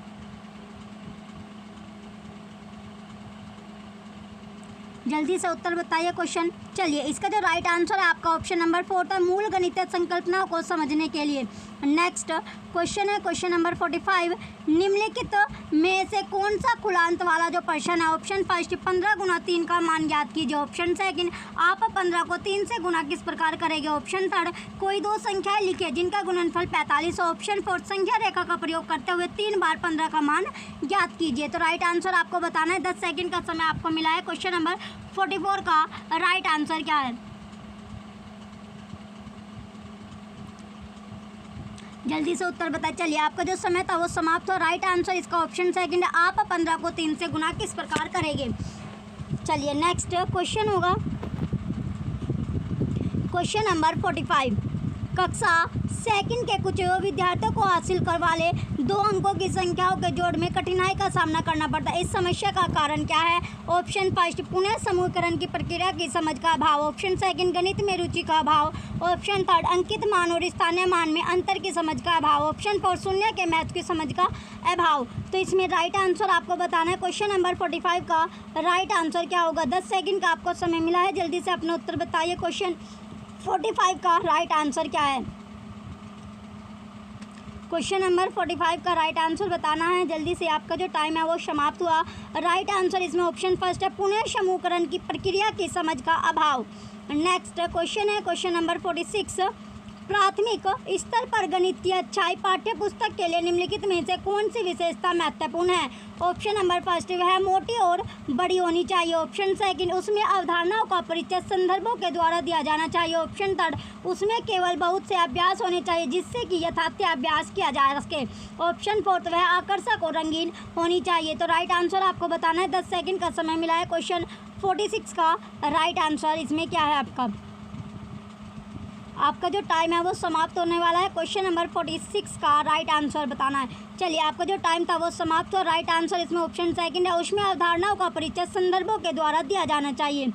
जल्दी से उत्तर बताइए क्वेश्चन। चलिए इसका जो राइट आंसर है आपका ऑप्शन नंबर 4 है मूल गणितीय संकल्पनाओं को समझने के लिए। नेक्स्ट क्वेश्चन है क्वेश्चन नंबर 45। निम्नलिखित में से कौन सा खुलांत वाला जो प्रश्न है? ऑप्शन फर्स्ट 15 गुना 3 का मान ज्ञात कीजिए, ऑप्शन सेकंड आप 15 को 3 से गुना किस प्रकार करेंगे, ऑप्शन थर्ड कोई दो संख्याएं लिखिए जिनका गुणनफल 45 हो, ऑप्शन फोर्थ संख्या रेखा का प्रयोग करते हुए 3 बार 15 का मान ज्ञात कीजिए। तो राइट आंसर आपको बताना है। 10 सेकंड का समय आपको मिला है। क्वेश्चन नंबर 44 का राइट आंसर क्या है? जल्दी से उत्तर बताइए। चलिए आपका जो समय था वो समाप्त हो। राइट आंसर इसका ऑप्शन सेकंड है आप 15 को 3 से गुना किस प्रकार करेंगे। चलिए नेक्स्ट क्वेश्चन होगा क्वेश्चन नंबर 45। कक्षा सेकंड के कुछ विद्यार्थियों को हासिल कर वाले 2 अंकों की संख्याओं के जोड़ में कठिनाई का सामना करना पड़ता है। इस समस्या का कारण क्या है? ऑप्शन फर्स्ट पुनः समूहीकरण की प्रक्रिया की समझ का अभाव, ऑप्शन सेकंड गणित में रुचि का अभाव, ऑप्शन थर्ड अंकित मान और स्थानीय मान में अंतर की समझ का अभाव, ऑप्शन फोर शून्य के महत्व की समझ का अभाव। तो इसमें राइट आंसर आपको बताना है। क्वेश्चन नंबर 45 का राइट आंसर क्या होगा? 10 सेकंड का आपको समय मिला है। जल्दी से अपना उत्तर बताइए। क्वेश्चन 45 का राइट आंसर क्या है? क्वेश्चन नंबर 45 का राइट आंसर बताना है। जल्दी से, आपका जो टाइम है वो समाप्त हुआ। राइट आंसर इसमें ऑप्शन फर्स्ट है, पुनः समूहकरण की प्रक्रिया की समझ का अभाव। नेक्स्ट क्वेश्चन है क्वेश्चन नंबर 46, प्राथमिक स्तर पर गणित की अच्छाई पाठ्य पुस्तक के लिए निम्नलिखित में से कौन सी विशेषता महत्वपूर्ण है। ऑप्शन नंबर फर्स्ट, वह मोटी और बड़ी होनी चाहिए। ऑप्शन सेकंड, उसमें अवधारणाओं का परिचय संदर्भों के द्वारा दिया जाना चाहिए। ऑप्शन थर्ड, उसमें केवल बहुत से अभ्यास होने चाहिए जिससे कि यथार्थ्याभ्यास किया जा सके। ऑप्शन फोर्थ, वह आकर्षक और रंगीन होनी चाहिए। तो राइट आंसर आपको बताना है। 10 सेकंड का समय मिला है। क्वेश्चन 46 का राइट आंसर इसमें क्या है आपका जो टाइम है वो समाप्त होने वाला है। क्वेश्चन नंबर 46 का राइट आंसर बताना है। चलिए, आपका जो टाइम था वो समाप्त हो। राइट आंसर इसमें ऑप्शन सेकंड है, उसमें अवधारणाओं का परिचय संदर्भों के द्वारा दिया जाना चाहिए।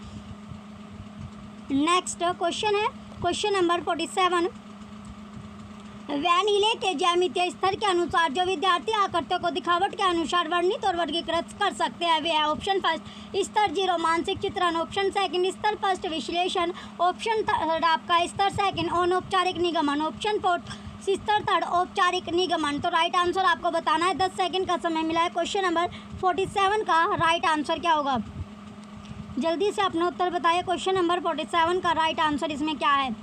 नेक्स्ट क्वेश्चन है क्वेश्चन नंबर 47, वैनिले के ज्यामितीय स्तर के अनुसार जो विद्यार्थी आकृतियों को दिखावट के अनुसार वर्णित और वर्गीकृत कर सकते हैं वे है। ऑप्शन फर्स्ट, स्तर 0 मानसिक चित्रण। ऑप्शन सेकंड, स्तर फर्स्ट विश्लेषण। ऑप्शन थर्ड आपका स्तर सेकंड अनौपचारिक निगमन। ऑप्शन फोर्थ, स्तर थर्ड औपचारिक निगमन। तो राइट आंसर आपको बताना है। 10 सेकंड का समय मिला है। क्वेश्चन नंबर 47 का राइट आंसर क्या होगा, जल्दी से अपना उत्तर बताइए। क्वेश्चन नंबर 47 का राइट आंसर इसमें क्या है।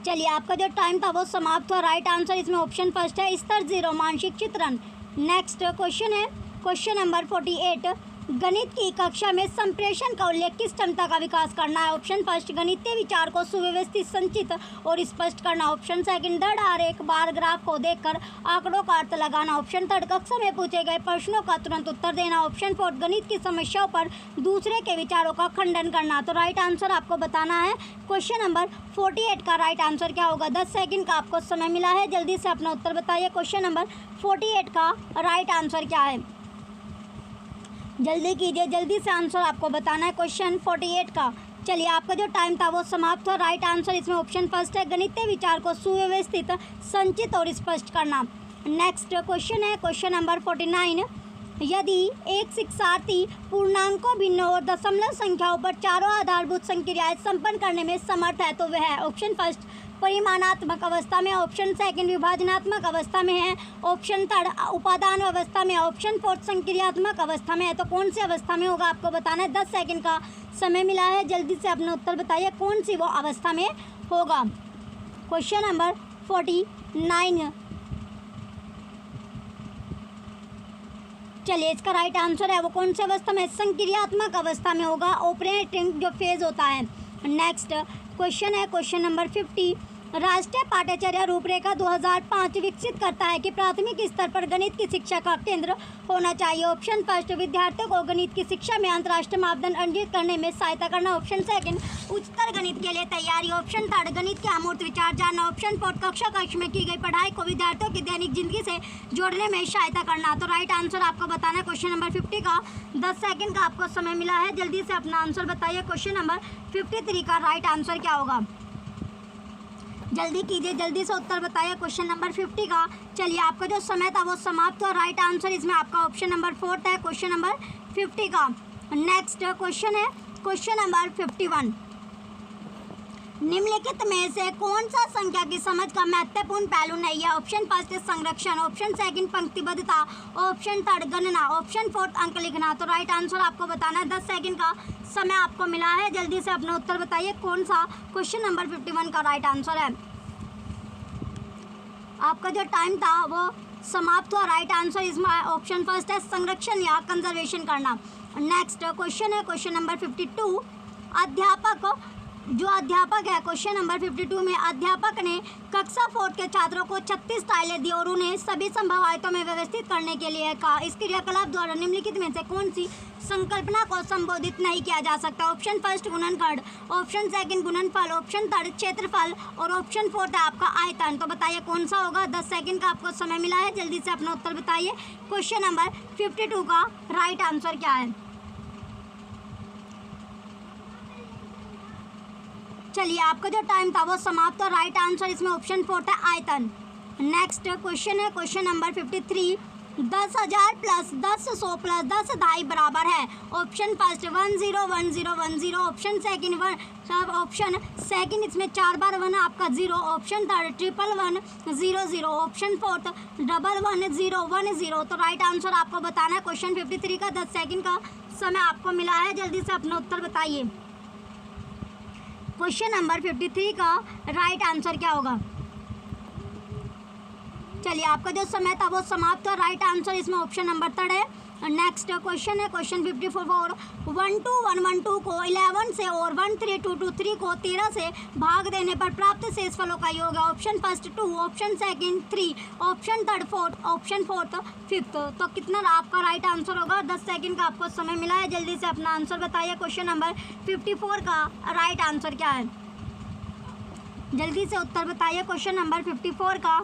चलिए, आपका जो टाइम था वो समाप्त हुआ। राइट आंसर इसमें ऑप्शन फर्स्ट है, स्तर 0 मानसिक चित्रण। नेक्स्ट क्वेश्चन है क्वेश्चन नंबर 48, गणित की कक्षा में संप्रेषण का उल्लेख किस क्षमता का विकास करना है। ऑप्शन फर्स्ट, गणितीय विचार को सुव्यवस्थित, संचित और स्पष्ट करना। ऑप्शन सेकंड, दृढ़ आरेख बार ग्राफ को देखकर आंकड़ों का अर्थ लगाना। ऑप्शन थर्ड, कक्षा में पूछे गए प्रश्नों का तुरंत उत्तर देना। ऑप्शन फोर्थ, गणित की समस्याओं पर दूसरे के विचारों का खंडन करना। तो राइट आंसर आपको बताना है। क्वेश्चन नंबर 48 का राइट आंसर क्या होगा। 10 सेकंड का आपको समय मिला है। जल्दी से अपना उत्तर बताइए। क्वेश्चन नंबर 48 का राइट आंसर क्या है, जल्दी कीजिए, जल्दी से आंसर आपको बताना है क्वेश्चन 48 का। चलिए, आपका जो टाइम था वो समाप्त हुआ। राइट आंसर इसमें ऑप्शन फर्स्ट है, गणितीय विचार को सुव्यवस्थित, संचित और स्पष्ट करना। नेक्स्ट क्वेश्चन है क्वेश्चन नंबर 49, यदि एक शिक्षार्थी पूर्णांकों, भिन्नों और दशमलव संख्याओं पर चारों आधारभूत संक्रियाएं संपन्न करने में समर्थ है तो वह है। ऑप्शन फर्स्ट, परिमाणात्मक अवस्था में। ऑप्शन सेकंड, विभाजनात्मक अवस्था में है। ऑप्शन थर्ड, उपादान अवस्था में। ऑप्शन फोर्थ, संक्रियात्मक अवस्था में है। तो कौन सी अवस्था में होगा आपको बताना है। 10 सेकंड का समय मिला है। जल्दी से अपना उत्तर बताइए, कौन सी वो अवस्था में होगा। क्वेश्चन नंबर 49, चलिए, इसका राइट आंसर है वो कौन सी अवस्था में, संक्रियात्मक अवस्था में होगा, ऑपरेटिंग जो फेज होता है। नेक्स्ट क्वेश्चन है क्वेश्चन नंबर 50, राष्ट्रीय पाठ्यचर्या रूपरेखा 2005 विकसित करता है कि प्राथमिक स्तर पर गणित की शिक्षा का केंद्र होना चाहिए। ऑप्शन फर्स्ट, विद्यार्थियों को गणित की शिक्षा में अंतर्राष्ट्रीय मापदंड अर्जित करने में सहायता करना। ऑप्शन सेकंड, उच्चतर गणित के लिए तैयारी। ऑप्शन थर्ड, गणित के अमूर्त विचार जानना। ऑप्शन फोर्थ, कक्षा कक्ष में की गई पढ़ाई को विद्यार्थियों की दैनिक जिंदगी से जोड़ने में सहायता करना। तो राइट आंसर आपको बताना है क्वेश्चन नंबर 50 का। 10 सेकंड का आपको समय मिला है। जल्दी से अपना आंसर बताइए। क्वेश्चन नंबर 53 का राइट आंसर क्या होगा, जल्दी कीजिए, जल्दी से उत्तर बताइए क्वेश्चन नंबर 50 का। चलिए, आपका जो समय था वो समाप्त हुआ। राइट आंसर इसमें आपका ऑप्शन नंबर 4 है, क्वेश्चन नंबर 50 का। नेक्स्ट क्वेश्चन है क्वेश्चन नंबर 51, निम्नलिखित में से कौन सा संख्या की समझ का महत्वपूर्ण पहलू नहीं है। ऑप्शन फर्स्ट, संरक्षण। ऑप्शन सेकंड, पंक्तिबद्धता। ऑप्शन थर्ड, गणना। ऑप्शन फोर्थ, अंक लिखना। तो राइट आंसर आपको बताना है। 10 सेकंड का समय आपको मिला है। जल्दी से अपना उत्तर बताइए, कौन सा क्वेश्चन नंबर 51 का राइट आंसर है। आपका जो टाइम था वो समाप्त हुआ। राइट आंसर इसमें ऑप्शन फर्स्ट है, संरक्षण या कंजर्वेशन करना। नेक्स्ट क्वेश्चन है क्वेश्चन नंबर 52, अध्यापक है क्वेश्चन नंबर 52 में अध्यापक ने कक्षा 4 के छात्रों को 36 टाइलें दी और उन्हें सभी संभव आयतों में व्यवस्थित करने के लिए कहा। इस क्रियाकलाप द्वारा निम्नलिखित में से कौन सी संकल्पना को संबोधित नहीं किया जा सकता। ऑप्शन फर्स्ट, गुणनखंड। ऑप्शन सेकंड, गुणनफल। ऑप्शन थर्ड, क्षेत्रफल। और ऑप्शन फोर्थ है आपका आयतन। तो बताइए कौन सा होगा। 10 सेकंड का आपको समय मिला है। जल्दी से अपना उत्तर बताइए। क्वेश्चन नंबर 52 का राइट आंसर क्या है। चलिए, आपका जो टाइम था वो समाप्त हो। राइट आंसर इसमें ऑप्शन फोर्थ है, आयतन। नेक्स्ट क्वेश्चन है क्वेश्चन नंबर 53, 10,000 प्लस 10 100 प्लस 10 ढाई बराबर है। Option first 10 10 10 0, option second 1, option second इसमें 4 बार 1 आपका 0, ऑप्शन थर्ड 111 0 0, ऑप्शन फोर्थ 11 0 1 0। तो राइट आंसर आपको बताना है। क्वेश्चन 53 का 10 सेकंड का समय आपको मिला है, जल्दी से अपना उत्तर बताइए। क्वेश्चन नंबर 53 का राइट आंसर क्या होगा? चलिए, आपका जो समय था वो समाप्त हुआ। राइट आंसर इसमें ऑप्शन नंबर थर्ड है। नेक्स्ट क्वेश्चन है क्वेश्चन 54 1 2 1 1 2 को 11 से और 1 3 2 2 3 को 13 से भाग देने पर प्राप्त शेष फलों का योग है। Option first 2, option second 3, option third 4, option fourth 5। तो कितना आपका राइट आंसर होगा? 10 सेकंड का आपको समय मिला है, जल्दी से अपना आंसर बताइए। क्वेश्चन नंबर 54 का राइट आंसर क्या है? जल्दी से उत्तर बताइए क्वेश्चन नंबर 54 का।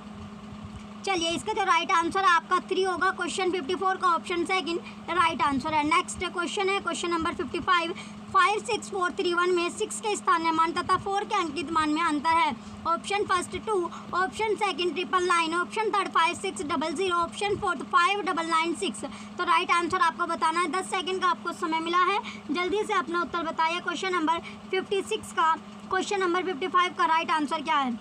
चलिए, इसका जो राइट आंसर है आपका 3 होगा। क्वेश्चन 54 का ऑप्शन सेकंड राइट आंसर है। नेक्स्ट क्वेश्चन है क्वेश्चन नंबर 55 5 6 4 3 1 में 6 के स्थानीय मान तथा 4 के अंकित मान में अंतर है। Option first 2, option second 999, option third 5 6 0 0, option fourth 5 9 9 6। तो राइट आंसर आपको बताना है। 10 सेकंड का आपको समय मिला है, जल्दी से अपना उत्तर बताइए। क्वेश्चन नंबर 56 का क्वेश्चन नंबर 55 का राइट आंसर क्या है?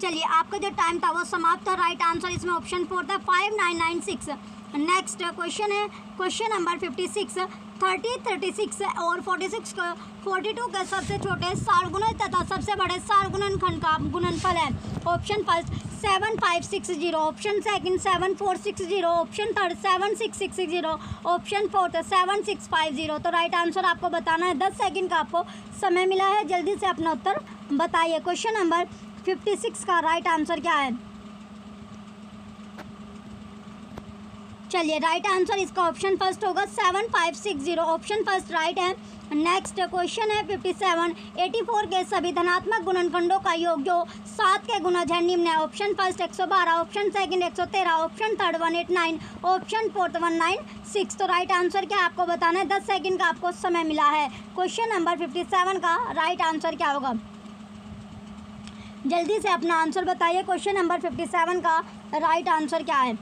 चलिए, आपका जो टाइम था वो समाप्त था। राइट आंसर इसमें ऑप्शन फोर्थ है 5996। नेक्स्ट क्वेश्चन है क्वेश्चन नंबर 56 30 36 और 46 को 42 के सबसे छोटे सारगुणज तथा सबसे बड़े सारगुणनखंड का गुणनफल है। Option first 7 5 6 0, option second 7 4 6 0, option third 7 6 6 0, option fourth 7 6 5 0। तो राइट आंसर आपको बताना है। 10 सेकंड का आपको समय मिला है, जल्दी से अपना उत्तर बताइए। क्वेश्चन नंबर 56 का राइट आंसर क्या है? चलिए, राइट आंसर इसका ऑप्शन फर्स्ट होगा 7 5 6 0, ऑप्शन फर्स्ट राइट है। नेक्स्ट क्वेश्चन है 57 84 के सभी धनात्मक गुणनखंडों का योग जो 7 के गुणज है निम्न है। Option first 112, option second 113, option third 189, option fourth 196। तो राइट आंसर क्या आपको बताना है। 10 सेकंड का आपको समय मिला है। क्वेश्चन नंबर 57 का राइट आंसर क्या होगा? जल्दी से अपना आंसर बताइए। क्वेश्चन नंबर 57 का राइट आंसर क्या है?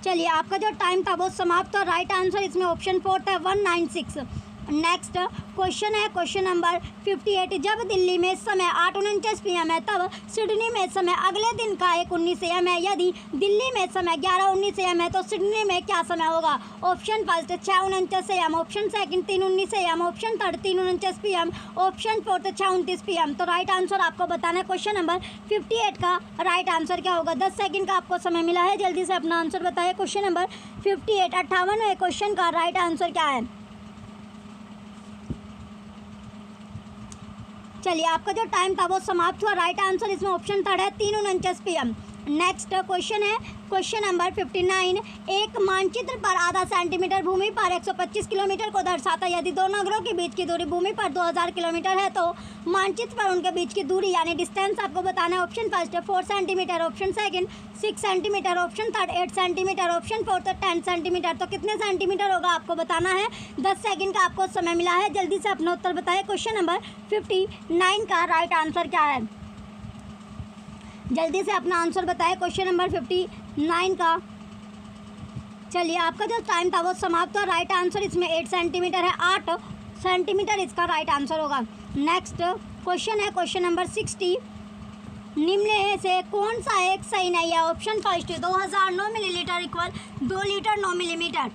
चलिए, आपका जो टाइम था वो समाप्त हो। राइट आंसर इसमें ऑप्शन फोर्थ है 196। नेक्स्ट क्वेश्चन है क्वेश्चन नंबर 58 जब दिल्ली में समय 8:49 PM है तब सिडनी में समय अगले दिन का 1:19 AM है। यदि दिल्ली में समय 11:19 AM है तो सिडनी में क्या समय होगा? Option first 6:49 AM, option second 3:19 AM, option third 3:49 PM, option fourth 6:29 PM। तो राइट आंसर आपको बताना है। क्वेश्चन नंबर 58 का राइट आंसर क्या होगा? 10 सेकंड का आपको समय मिला है, जल्दी से अपना आंसर बताइए। क्वेश्चन नंबर 58 58वें क्वेश्चन का राइट आंसर क्या है? चलिए, आपका जो टाइम था वो समाप्त हुआ। राइट आंसर इसमें ऑप्शन थर्ड है 3:49 PM। नेक्स्ट क्वेश्चन है क्वेश्चन नंबर 59 एक मानचित्र पर आधा सेंटीमीटर भूमि पर 125 किलोमीटर को दर्शाता है। यदि दो नगरों के बीच की दूरी भूमि पर 2000 किलोमीटर है तो मानचित्र पर उनके बीच की दूरी यानी डिस्टेंस आपको बताना है। Option first 4 centimetre, option second 6 centimetre, option third 8 centimetre, option fourth 10 centimetre. तो कितने सेंटीमीटर होगा आपको बताना है। 10 सेकंड का आपको समय मिला है, जल्दी से अपना उत्तर बताइए। क्वेश्चन नंबर 59 का राइट आंसर क्या है? जल्दी से अपना आंसर बताएं। क्वेश्चन नंबर 59 का। चलिए, आपका जो टाइम था वो समाप्त हुआ। राइट आंसर इसमें 8 सेंटीमीटर है, 8 सेंटीमीटर इसका राइट आंसर होगा। नेक्स्ट क्वेश्चन है क्वेश्चन नंबर 60 निम्न में से कौन सा एक सही नहीं है? Option first 2009 millilitre equal 2 litre 9 millimetre,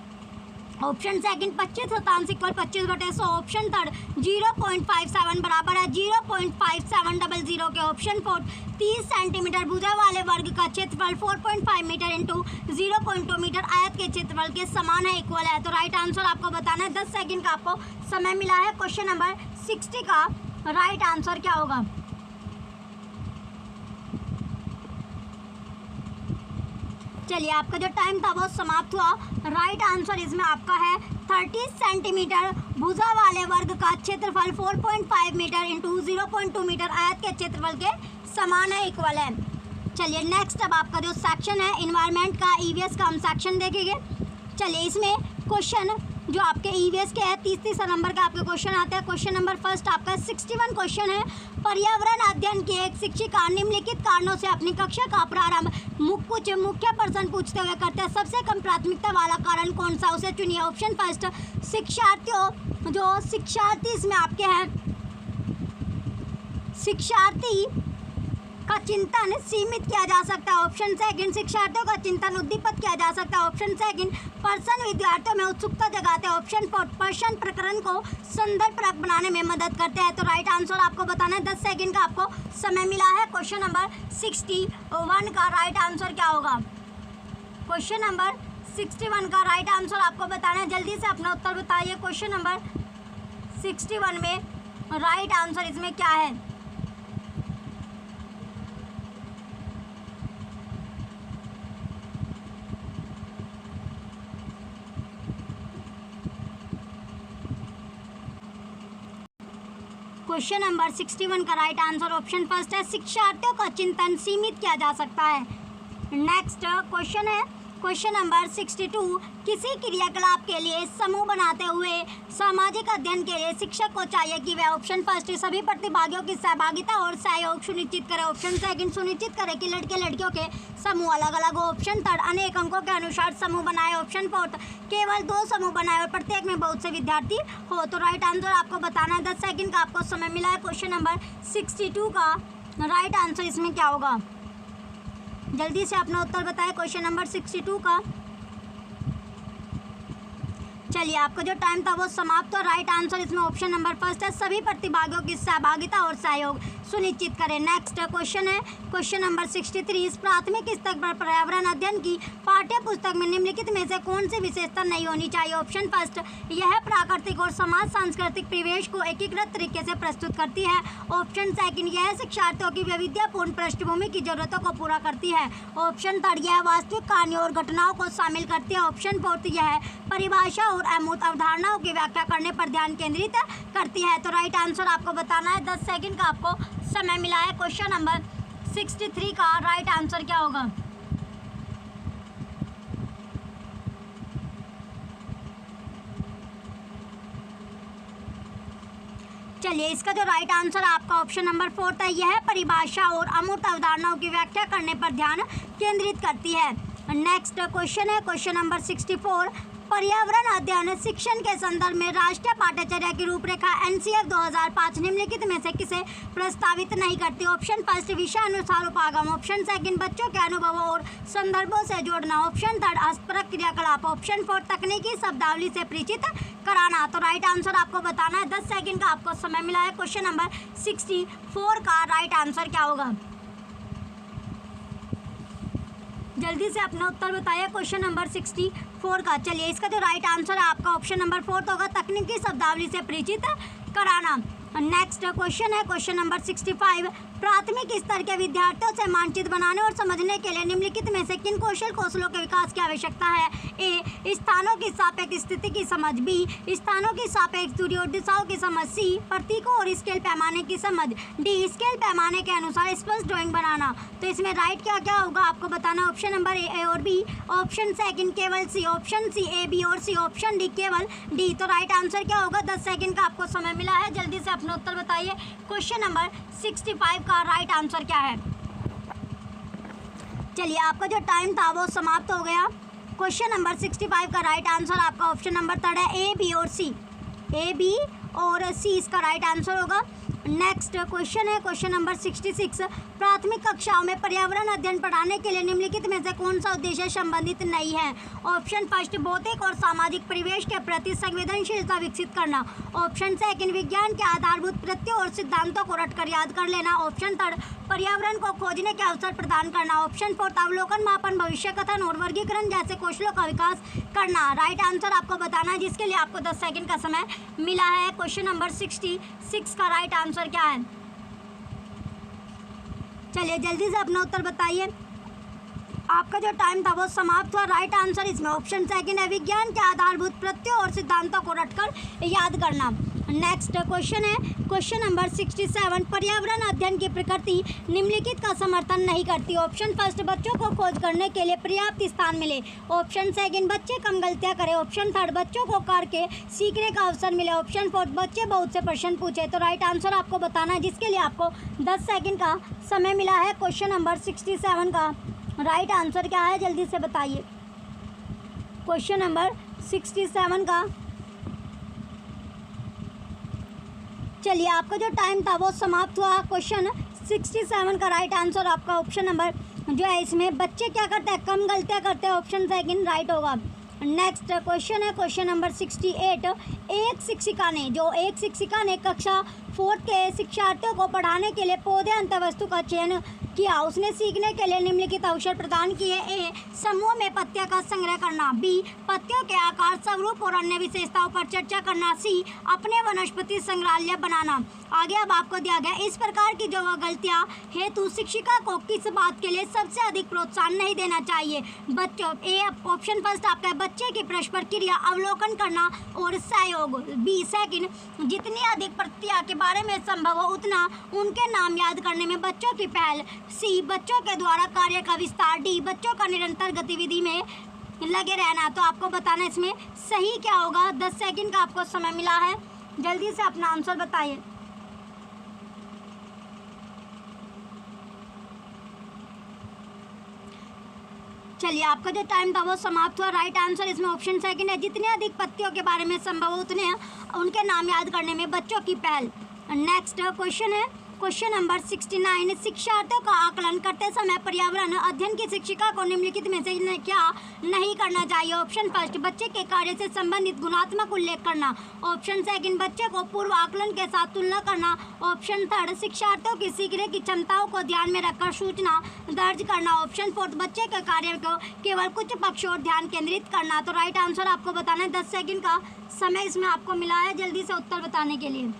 option second 25 शतांश इक्वल 25/100, ऑप्शन थर्ड 0.57 बराबर है 0.5700 के, ऑप्शन फोर्थ 30 सेंटीमीटर भुजा वाले वर्ग का क्षेत्रफल 4.5 मीटर इंटू 0.2 मीटर आयत के क्षेत्रफल के समान है, इक्वल है। तो राइट आंसर आपको बताना है। 10 सेकंड का आपको समय मिला है। क्वेश्चन नंबर 60 का राइट आंसर क्या होगा? चलिए, आपका जो टाइम था वो समाप्त हुआ। राइट आंसर इसमें आपका है 30 सेंटीमीटर भुजा वाले वर्ग का क्षेत्रफल 4.5 मीटर इंटू 0.2 मीटर आयत के क्षेत्रफल के समान है, इक्वल है। चलिए, नेक्स्ट अब आपका जो सेक्शन है इन्वायरमेंट का ईवीएस का हम सेक्शन देखेंगे। चलिए, इसमें क्वेश्चन जो आपके ईवीएस के है 30 नंबर का आपके क्वेश्चन आते हैं। क्वेश्चन नंबर फर्स्ट आपका 61 क्वेश्चन है पर्यावरण अध्ययन की एक शिक्षिका निम्नलिखित कारणों से अपनी कक्षा का प्रारंभ कुछ मुख्य प्रश्न पूछते हुए करते हैं। सबसे कम प्राथमिकता वाला कारण कौन सा, उसे चुनिए। ऑप्शन फर्स्ट, शिक्षार्थी इसमें आपके हैं, शिक्षार्थी का चिंतन सीमित किया जा सकता है। ऑप्शन सेकंड, शिक्षार्थियों का चिंतन उद्दीपित किया जा सकता है। ऑप्शन सेकंड, प्रश्न विद्यार्थियों में उत्सुकता जगाते हैं। ऑप्शन फोर्थ, प्रश्न प्रकरण को संदर्भपरक बनाने में मदद करते हैं। तो राइट आंसर आपको बताना है। 10 सेकंड का आपको समय मिला है। क्वेश्चन नंबर 61 का राइट आंसर क्या होगा? क्वेश्चन नंबर 61 का राइट आंसर आपको बताना है। जल्दी से अपना उत्तर बताइए। क्वेश्चन नंबर 61 में राइट आंसर इसमें क्या है? क्वेश्चन नंबर 61 का राइट आंसर ऑप्शन फर्स्ट है, शिक्षार्थियों का चिंतन सीमित किया जा सकता है। नेक्स्ट क्वेश्चन है क्वेश्चन नंबर 62, किसी क्रियाकलाप के लिए समूह बनाते हुए सामाजिक अध्ययन के लिए शिक्षक को चाहिए कि वह ऑप्शन फर्स्ट सभी प्रतिभागियों की सहभागिता और सहयोग सुनिश्चित करे। ऑप्शन सेकंड, सुनिश्चित करे कि लड़के लड़कियों के समूह अलग अलग हो। ऑप्शन थर्ड, अनेक अंकों के अनुसार समूह बनाए। ऑप्शन फोर्थ, केवल 2 समूह बनाए और प्रत्येक में बहुत से विद्यार्थी हो। तो राइट आंसर आपको बताना है। 10 सेकंड का आपको समय मिला है। क्वेश्चन नंबर 62 का राइट आंसर इसमें क्या होगा? जल्दी से अपना उत्तर बताएं। क्वेश्चन नंबर 62 का चलिए आपका जो टाइम था वो समाप्त। तो राइट आंसर इसमें ऑप्शन नंबर फर्स्ट है, सभी प्रतिभागियों की सहभागिता और सहयोग सुनिश्चित करें। नेक्स्ट क्वेश्चन है क्वेश्चन नंबर 63, प्राथमिक स्तर पर पर्यावरण अध्ययन की पाठ्य पुस्तक में निम्नलिखित में से कौन सी विशेषता नहीं होनी चाहिए? ऑप्शन फर्स्ट, यह प्राकृतिक और समाज सांस्कृतिक परिवेश को एकीकृत तरीके से प्रस्तुत करती है। ऑप्शन सेकंड, यह शिक्षार्थियों की वैविध्यपूर्ण पृष्ठभूमि की जरूरतों को पूरा करती है। ऑप्शन थर्ड, यह वास्तविक कहानियों और घटनाओं को शामिल करती है। ऑप्शन फोर्थ, यह परिभाषा और अमूर्त अवधारणाओं की व्याख्या करने पर ध्यान केंद्रित करती है। तो राइट आंसर आपको बताना है। 10 सेकंड का आपको समय मिला है। क्वेश्चन नंबर 63 का राइट आंसर क्या होगा? चलिए इसका जो राइट आंसर आपका ऑप्शन नंबर 4 है, यह परिभाषा और अमूर्त अवधारणाओं की व्याख्या करने पर ध्यान केंद्रित करती है। नेक्स्ट क्वेश्चन है क्वेश्चन नंबर 64, पर्यावरण अध्ययन शिक्षण के संदर्भ में राष्ट्रीय पाठ्यचर्या की रूपरेखा एनसीएफ 2005 निम्नलिखित में से किसे प्रस्तावित नहीं करती? ऑप्शन फर्स्ट, विषय अनुसार उपागम। ऑप्शन सेकंड, बच्चों के अनुभवों और संदर्भों से जोड़ना। ऑप्शन थर्ड, हस्तपरक क्रियाकलाप। ऑप्शन फोर्थ, तकनीकी शब्दावली से परिचित कराना। तो राइट आंसर आपको बताना है। 10 सेकंड का आपको समय मिला है। क्वेश्चन नंबर 64 का राइट आंसर क्या होगा? जल्दी से अपना उत्तर बताइए। क्वेश्चन नंबर 64 का चलिए इसका जो राइट आंसर है आपका ऑप्शन नंबर 4 होगा, तकनीकी शब्दावली से परिचित कराना। नेक्स्ट क्वेश्चन है क्वेश्चन नंबर 65, प्राथमिक स्तर के विद्यार्थियों से मानचित्र बनाने और समझने के लिए निम्नलिखित में से किन कौशलों के विकास की आवश्यकता है? ए, स्थानों की सापेक्ष स्थिति की समझ। बी, स्थानों की सापेक्ष दूरी और दिशाओं की समझ। सी, प्रतीकों और स्केल पैमाने की समझ। डी, स्केल पैमाने के अनुसार स्पष्ट ड्राइंग बनाना। तो इसमें राइट क्या क्या होगा आपको बताना। ऑप्शन नंबर ए और बी, ऑप्शन सेकंड केवल सी, ऑप्शन सी ए बी और सी, ऑप्शन डी केवल डी। तो राइट आंसर क्या होगा? 10 सेकंड का आपको समय मिला है। जल्दी से अपना उत्तर बताइए। क्वेश्चन नंबर 65 का राइट आंसर क्या है? चलिए आपका जो टाइम था वो समाप्त हो गया। क्वेश्चन नंबर 65 का राइट आंसर आपका ऑप्शन नंबर 3 है, ए बी और सी। ए बी और सी इसका राइट आंसर होगा। नेक्स्ट क्वेश्चन है क्वेश्चन नंबर 66, प्राथमिक कक्षाओं में पर्यावरण अध्ययन पढ़ाने के लिए निम्नलिखित में से कौन सा उद्देश्य संबंधित नहीं है? ऑप्शन फर्स्ट, भौतिक और सामाजिक परिवेश के प्रति संवेदनशीलता विकसित करना। ऑप्शन सेकंड, विज्ञान के आधारभूत तथ्यों और सिद्धांतों को रटकर याद कर लेना। ऑप्शन थर्ड, पर्यावरण को खोजने के अवसर प्रदान करना। ऑप्शन फोर्थ, अवलोकन, मापन, भविष्य कथन और वर्गीकरण जैसे कौशलों का विकास करना। राइट आंसर आपको बताना है, जिसके लिए आपको 10 सेकंड का समय मिला है। क्वेश्चन नंबर 66 का राइट आंसर क्या है? चलिए जल्दी से अपना उत्तर बताइए। आपका जो टाइम था वो समाप्त हुआ। राइट आंसर इसमें ऑप्शन सेकंड है, विज्ञान के आधारभूत तथ्यों और सिद्धांतों को रटकर याद करना। नेक्स्ट क्वेश्चन है क्वेश्चन नंबर 67, पर्यावरण अध्ययन की प्रकृति निम्नलिखित का समर्थन नहीं करती। ऑप्शन फर्स्ट, बच्चों को खोज करने के लिए पर्याप्त स्थान मिले। ऑप्शन सेकंड, बच्चे कम गलतियां करें। ऑप्शन थर्ड, बच्चों को करके सीखने का अवसर मिले। ऑप्शन फोर्थ, बच्चे बहुत से प्रश्न पूछे। तो राइट आंसर आपको बताना है, जिसके लिए आपको 10 सेकेंड का समय मिला है। क्वेश्चन नंबर 67 का राइट आंसर क्या है, जल्दी से बताइए। क्वेश्चन नंबर 67 का, चलिए आपका जो टाइम था वो समाप्त हुआ। क्वेश्चन 67 का राइट आंसर आपका ऑप्शन नंबर जो है इसमें बच्चे क्या करते हैं, कम गलतियां करते हैं। ऑप्शन सेकंड राइट होगा। नेक्स्ट क्वेश्चन है क्वेश्चन नंबर 68, एक शिक्षिका ने कक्षा 4 के शिक्षार्थियों को पढ़ाने के लिए पौधे अंतःवस्तु का चयन किया। उसने सीखने के लिए निम्नलिखित अवसर प्रदान किए। ए, समूह में पत्तियों का संग्रह करना। बी, पत्तियों के आकार, स्वरूप और अन्य विशेषताओं पर चर्चा करना। सी, अपने वनस्पति संग्रहालय बनाना। आगे अब आपको दिया गया इस प्रकार की जो गलतियां हेतु शिक्षिका को किस बात के लिए सबसे अधिक प्रोत्साहन नहीं देना चाहिए। बच्चों, ए ऑप्शन फर्स्ट आपका बच्चे की परस्पर क्रिया अवलोकन करना और सहयोग। बी सेकंड, जितनी अधिक पत्तियां के बारे में संभव हो उतना उनके नाम याद करने में बच्चों की पहल। सी, बच्चों के द्वारा कार्य का विस्तार। डी, बच्चों का निरंतर गतिविधि में लगे रहना। तो आपको बताना इसमें सही क्या होगा। 10 सेकंड का आपको समय मिला है, जल्दी से अपना आंसर बताइए। चलिए आपका जो टाइम था वो समाप्त हुआ। राइट आंसर इसमें ऑप्शन सेकंड है, जितने अधिक पत्तियों के बारे में संभव हो उतने उनके नाम याद करने में बच्चों की पहल। नेक्स्ट क्वेश्चन है क्वेश्चन नंबर 69, शिक्षार्थियों का आकलन करते समय पर्यावरण अध्ययन की शिक्षिका को निम्नलिखित में से क्या नहीं करना चाहिए। ऑप्शन फर्स्ट, बच्चे के कार्य से संबंधित गुणात्मक उल्लेख करना। ऑप्शन सेकंड, बच्चे को पूर्व आकलन के साथ तुलना करना। ऑप्शन थर्ड, शिक्षार्थियों की सीखने की क्षमताओं को ध्यान में रखकर सूचना दर्ज करना। ऑप्शन फोर्थ, बच्चे के कार्य को केवल कुछ पक्षों और ध्यान केंद्रित करना। तो राइट आंसर आपको बताना है। 10 सेकंड का समय इसमें आपको मिला है, जल्दी से उत्तर बताने के लिए।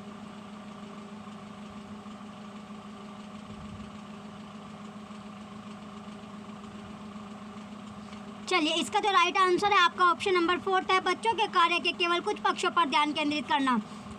चलिए इसका जो राइट आंसर है आपका ऑप्शन नंबर 4 है, बच्चों के कार्य के केवल कुछ पक्षों पर ध्यान केंद्रित करना।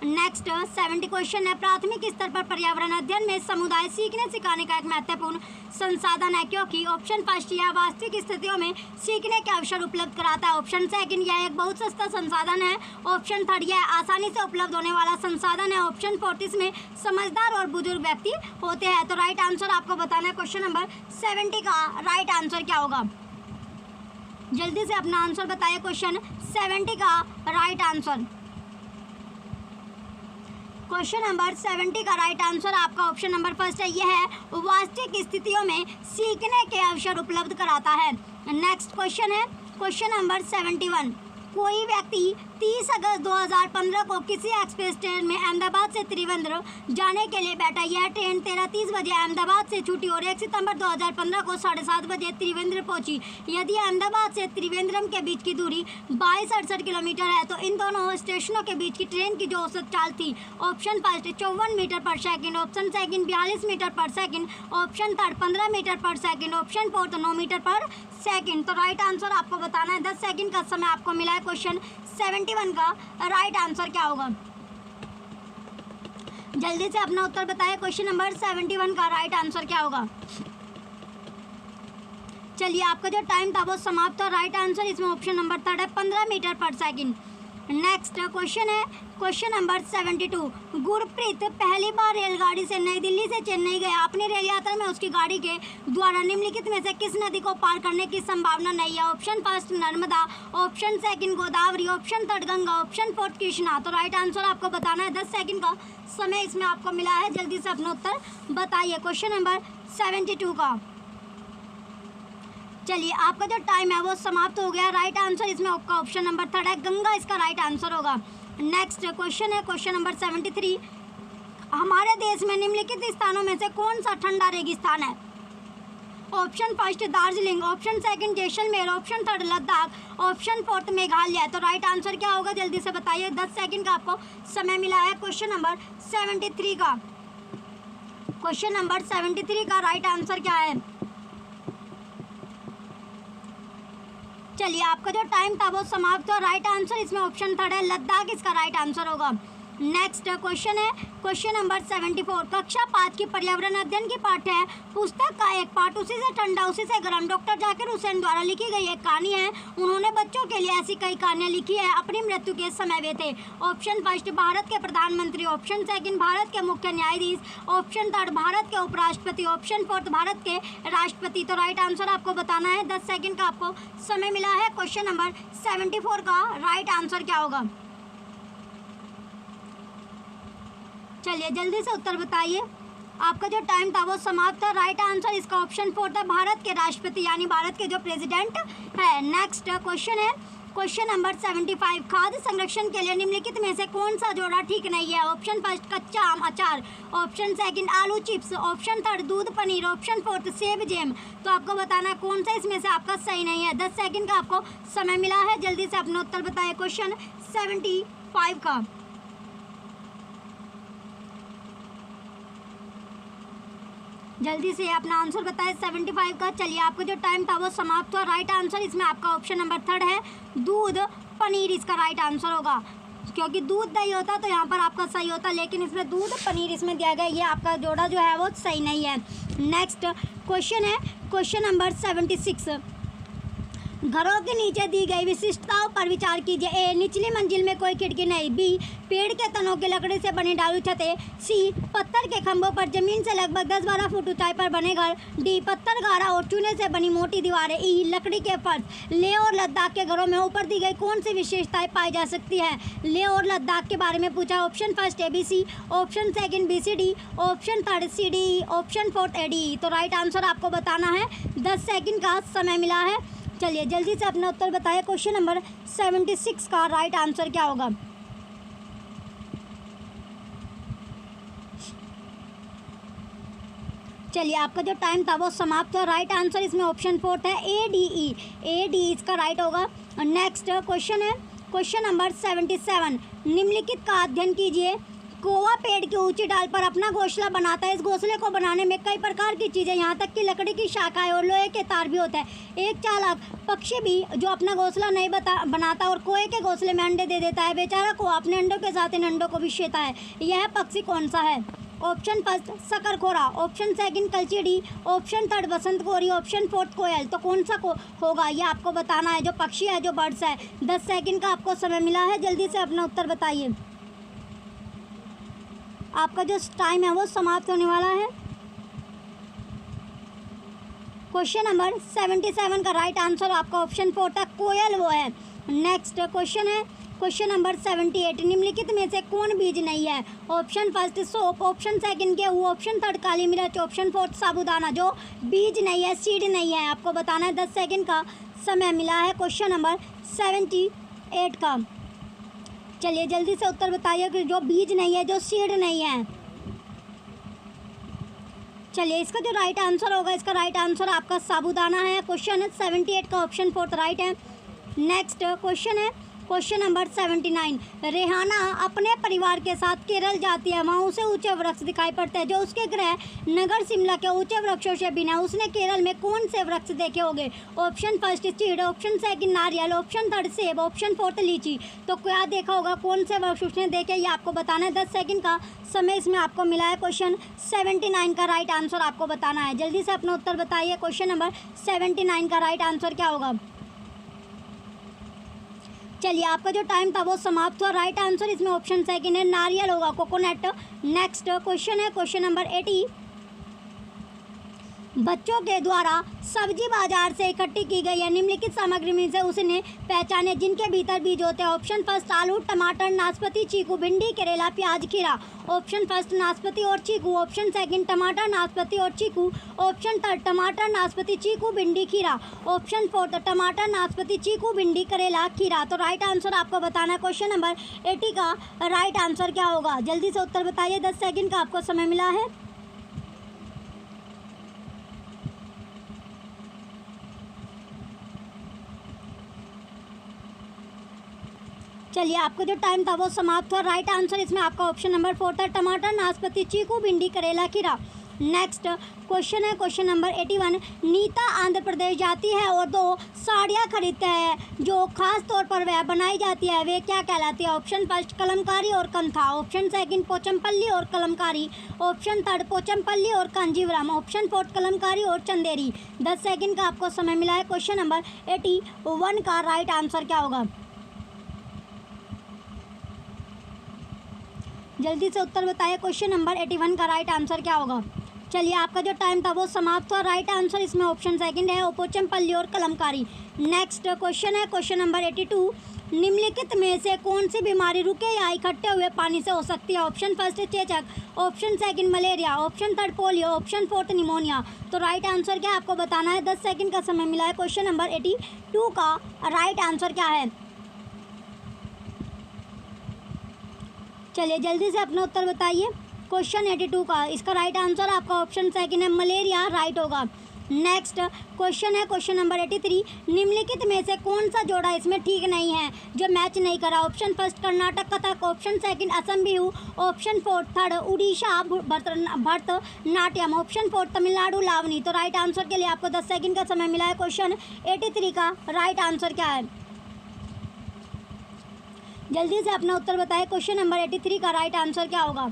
नेक्स्ट 70 क्वेश्चन है, प्राथमिक स्तर पर पर्यावरण अध्ययन में समुदाय सीखने सिखाने का एक महत्वपूर्ण संसाधन है, क्योंकि ऑप्शन फर्स्ट यह वास्तविक स्थितियों में सीखने के अवसर उपलब्ध कराता है। ऑप्शन सेकंड यह एक बहुत सस्ता संसाधन है। ऑप्शन थर्ड यह आसानी से उपलब्ध होने वाला संसाधन है। ऑप्शन फोर्थ इसमें समझदार और बुजुर्ग व्यक्ति होते हैं। तो राइट आंसर आपको बताना है। क्वेश्चन नंबर 70 का राइट आंसर क्या होगा, जल्दी से अपना आंसर बताइए। क्वेश्चन 70 का राइट आंसर, क्वेश्चन नंबर 70 का राइट आंसर आपका ऑप्शन नंबर फर्स्ट है, यह है वास्तविक स्थितियों में सीखने के अवसर उपलब्ध कराता है। नेक्स्ट क्वेश्चन है क्वेश्चन नंबर 71, कोई व्यक्ति 30 अगस्त 2015 को किसी एक्सप्रेस ट्रेन में अहमदाबाद से त्रिवेंद्रम जाने के लिए बैठा। यह ट्रेन 13:30 बजे अहमदाबाद से छूटी और 1 सितंबर 2015 को 7:30 बजे त्रिवेंद्रम पहुंची। यदि अहमदाबाद से त्रिवेंद्रम के बीच की दूरी 2268 किलोमीटर है तो इन दोनों स्टेशनों के बीच की ट्रेन की जो औसत चाल थी, ऑप्शन फर्स्ट 54 मीटर पर सेकेंड, ऑप्शन सेकंड 42 मीटर पर सेकेंड, ऑप्शन थर्ड 15 मीटर पर सेकेंड, ऑप्शन फोर्थ 9 मीटर पर सेकेंड। तो राइट आंसर आपको बताना है। 10 सेकंड का समय आपको मिला है। क्वेश्चन 71 का राइट आंसर क्या होगा, जल्दी से अपना उत्तर बताइए। क्वेश्चन नंबर 71 का राइट आंसर क्या होगा। चलिए आपका जो टाइम था वो समाप्त हो। राइट आंसर इसमें ऑप्शन नंबर थर्ड है, 15 मीटर पर सेकेंड। नेक्स्ट क्वेश्चन है क्वेश्चन नंबर 72, गुरप्रीत पहली बार रेलगाड़ी से नई दिल्ली से चेन्नई गया। अपनी रेल यात्रा में उसकी गाड़ी के द्वारा निम्नलिखित में से किस नदी को पार करने की संभावना नहीं है। Option first Narmada, option second Godavari, option third Ganga, option fourth Krishna. तो राइट आंसर आपको बताना है। 10 सेकंड का समय इसमें आपको मिला है, जल्दी से अपना उत्तर बताइए। क्वेश्चन नंबर 72 का, चलिए आपका जो टाइम है वो समाप्त हो गया। राइट आंसर इसमें आपका ऑप्शन नंबर थर्ड है, गंगा इसका राइट आंसर होगा। नेक्स्ट क्वेश्चन है क्वेश्चन नंबर 73, हमारे देश में निम्नलिखित स्थानों में से कौन सा ठंडा रेगिस्तान है। Option first Darjeeling, option second Jaisalmer, option third Ladakh, option fourth Meghalaya. तो राइट आंसर क्या होगा, जल्दी से बताइए। 10 सेकंड का आपको समय मिला है। क्वेश्चन नंबर 73 का, क्वेश्चन नंबर 73 का राइट आंसर क्या है। चलिए आपका जो टाइम था वो समाप्त हुआ। राइट आंसर इसमें ऑप्शन थर्ड है, लद्दाख इसका राइट आंसर होगा। नेक्स्ट क्वेश्चन है क्वेश्चन नंबर 74। कक्षा 5 की पर्यावरण अध्ययन की पाठ है पुस्तक का एक पाठ उसी से ठंडा उसी से गर्म डॉक्टर जाकिर हुसैन द्वारा लिखी गई एक कहानी है। उन्होंने बच्चों के लिए ऐसी कई कहानियां लिखी है। अपनी मृत्यु के समय वे थे ऑप्शन फर्स्ट भारत के प्रधानमंत्री, ऑप्शन सेकंड भारत के मुख्य न्यायाधीश, ऑप्शन थर्ड भारत के उपराष्ट्रपति, ऑप्शन फोर्थ भारत के राष्ट्रपति। तो राइट आंसर आपको बताना है। 10 सेकंड का आपको समय मिला है। क्वेश्चन नंबर 74 का राइट आंसर क्या होगा? चलिए जल्दी से उत्तर बताइए। आपका जो टाइम था वो समाप्त था। राइट आंसर इसका ऑप्शन 4 था, भारत के राष्ट्रपति यानी भारत के जो प्रेसिडेंट है। नेक्स्ट क्वेश्चन है क्वेश्चन नंबर 75। खाद्य संरक्षण के लिए निम्नलिखित में से कौन सा जोड़ा ठीक नहीं है? ऑप्शन फर्स्ट कच्चा आम अचार, ऑप्शन सेकंड आलू चिप्स, ऑप्शन थर्ड दूध पनीर, ऑप्शन फोर्थ सेब जैम। तो आपको बताना है कौन सा इसमें से आपका सही नहीं है। 10 सेकंड का आपको समय मिला है। जल्दी से अपना उत्तर बताइए क्वेश्चन 75 का। जल्दी से अपना आंसर बताएं 75 का। चलिए आपका जो टाइम था वो समाप्त हुआ। राइट आंसर इसमें आपका ऑप्शन नंबर 3 है, दूध पनीर इसका राइट आंसर होगा। क्योंकि दूध दही होता तो यहाँ पर आपका सही होता, लेकिन इसमें दूध पनीर इसमें दिया गया, ये आपका जोड़ा जो है वो सही नहीं है। नेक्स्ट क्वेश्चन है क्वेश्चन नंबर 76। घरों के नीचे दी गई विशिष्टताओं पर विचार कीजिए। ए निचली मंजिल में कोई खिड़की नहीं, बी पेड़ के तनों की लकड़ी से बनी ढालू छतें, सी पत्थर के खंभों पर जमीन से लगभग 10-12 फुट ऊंचाई पर बने घर, डी पत्थर गारा और चूने से बनी मोटी दीवारें, ई लकड़ी के फर्श। लेह और लद्दाख के घरों में ऊपर दी गई कौन सी विशेषताएं पाई जा सकती है? लेह और लद्दाख के बारे में पूछा। Option first ABC, option second BCD, option third CD, option fourth AD। तो राइट आंसर आपको बताना है। 10 सेकंड का समय मिला है। चलिए जल्दी से अपना उत्तर बताइए। क्वेश्चन नंबर 76 का राइट आंसर क्या होगा? चलिए आपका जो टाइम था वो समाप्त हुआ। राइट आंसर इसमें ऑप्शन 4 है, AD इसका राइट होगा। नेक्स्ट क्वेश्चन है क्वेश्चन नंबर 77। निम्नलिखित का अध्ययन कीजिए। कौवा पेड़ की ऊंची डाल पर अपना घोंसला बनाता है। इस घोंसले को बनाने में कई प्रकार की चीज़ें, यहाँ तक कि लकड़ी की शाखाएं और लोहे के तार भी होते हैं। एक चालाक पक्षी भी जो अपना घोंसला नहीं बनाता और कौवे के घोंसले में अंडे दे देता है। बेचारा कौवा अपने अंडों के साथ इन अंडों को विषेता है। यह पक्षी कौन सा है? ऑप्शन फर्स्ट शकरखोरा, ऑप्शन सेकंड कलचीडी, ऑप्शन थर्ड बसंतकोरी, ऑप्शन फोर्थ कोयल। तो कौन सा होगा ये आपको बताना है, जो पक्षी है, जो बर्ड्स है। 10 सेकंड का आपको समय मिला है। जल्दी से अपना उत्तर बताइए। आपका जो टाइम है वो समाप्त होने वाला है। क्वेश्चन नंबर 77 का राइट आंसर आपका ऑप्शन 4 था, कोयल वो है। नेक्स्ट क्वेश्चन है क्वेश्चन नंबर 78। निम्नलिखित में से कौन बीज नहीं है? ऑप्शन फर्स्ट सौंफ, ऑप्शन सेकंड गेहूँ, ऑप्शन थर्ड काली मिर्च, ऑप्शन फोर्थ साबूदाना। जो बीज नहीं है, सीड नहीं है, आपको बताना है। 10 सेकंड का समय मिला है क्वेश्चन नंबर 78 का। चलिए जल्दी से उत्तर बताइए कि जो बीज नहीं है, जो सीड नहीं है। चलिए इसका जो राइट आंसर होगा, इसका राइट आंसर आपका साबूदाना है। क्वेश्चन 78 का ऑप्शन 4 राइट है। नेक्स्ट क्वेश्चन है क्वेश्चन नंबर 79। रेहाना अपने परिवार के साथ केरल जाती है। वहाँ उसे ऊंचे वृक्ष दिखाई पड़ते हैं जो उसके गृह नगर शिमला के ऊंचे वृक्षों से बिना है। उसने केरल में कौन से वृक्ष देखे होंगे? ऑप्शन फर्स्ट चीड़, ऑप्शन सेकंड नारियल, ऑप्शन थर्ड सेब, ऑप्शन फोर्थ लीची। तो क्या देखा होगा, कौन से वृक्ष उसने देखे, ये आपको बताना है। 10 सेकंड का समय इसमें आपको मिला है। क्वेश्चन 79 का राइट आंसर आपको बताना है। जल्दी से अपना उत्तर बताइए। क्वेश्चन नंबर 79 का राइट आंसर क्या होगा? चलिए आपका जो टाइम था वो समाप्त हुआ। राइट आंसर इसमें ऑप्शन सेकंड है, नारियल होगा, कोकोनट। नेक्स्ट क्वेश्चन है क्वेश्चन नंबर 80। बच्चों के द्वारा सब्जी बाजार से इकट्ठी की गई है। निम्नलिखित सामग्री में से उसने पहचाने जिनके भीतर बीज होते हैं। ऑप्शन फर्स्ट आलू, टमाटर, नाशपाती, चीकू, भिंडी, करेला, प्याज, खीरा। ऑप्शन फर्स्ट नाशपाती और चीकू, ऑप्शन सेकंड टमाटर, नाशपाती और चीकू, ऑप्शन थर्ड टमाटर, नाशपाती, चीकू, भिंडी, खीरा, ऑप्शन फोर्थ टमाटर, नाशपाती, चीकू, भिंडी, करेला, खीरा। तो राइट आंसर आपको बताना है। क्वेश्चन नंबर 80 का राइट आंसर क्या होगा? जल्दी से उत्तर बताइए। 10 सेकंड का आपको समय मिला है। चलिए आपका जो टाइम था वो समाप्त हुआ। राइट आंसर इसमें आपका ऑप्शन नंबर 4 था, टमाटर, नाशपाती, चीकू, भिंडी, करेला, खीरा। नेक्स्ट क्वेश्चन है क्वेश्चन नंबर 81। नीता आंध्र प्रदेश जाती है और 2 साड़ियाँ खरीदते हैं जो खास तौर पर वह बनाई जाती है, वे क्या कहलाती है? ऑप्शन फर्स्ट कलमकारी और कंथा, ऑप्शन सेकंड पोचमपल्ली और कलमकारी, ऑप्शन थर्ड पोचमपल्ली और कांजीवरम, ऑप्शन फोर्थ कलमकारी और चंदेरी। 10 सेकंड का आपको समय मिला है। क्वेश्चन नंबर 81 का राइट आंसर क्या होगा? जल्दी से उत्तर बताइए। क्वेश्चन नंबर 81 का राइट आंसर क्या होगा? चलिए, आपका जो टाइम था वो समाप्त हुआ। राइट आंसर इसमें ऑप्शन सेकंड है, पोचमपल्ली और कलमकारी। नेक्स्ट क्वेश्चन है क्वेश्चन नंबर 82। निम्नलिखित में से कौन सी बीमारी रुके या इकट्ठे हुए पानी से हो सकती है? ऑप्शन फर्स्ट चेचक, option second malaria, option third polio, option fourth pneumonia. तो राइट आंसर क्या आपको बताना है। 10 सेकंड का समय मिला है। क्वेश्चन नंबर 82 का राइट आंसर क्या है? चलिए जल्दी से अपना उत्तर बताइए। क्वेश्चन 82 का इसका राइट आंसर आपका ऑप्शन सेकंड है, मलेरिया राइट होगा। नेक्स्ट क्वेश्चन है क्वेश्चन नंबर 83। निम्नलिखित में से कौन सा जोड़ा इसमें ठीक नहीं है, जो मैच नहीं करा? Option first Karnataka Kathak, option second Assam Bihu, option fourth third Orissa Bharatanatyam, option fourth Tamil Nadu Lavani. तो राइट आंसर के लिए आपको 10 सेकंड का समय मिला है। क्वेश्चन 83 का राइट आंसर क्या है? जल्दी से अपना उत्तर बताएं। क्वेश्चन नंबर 83 का राइट आंसर क्या होगा?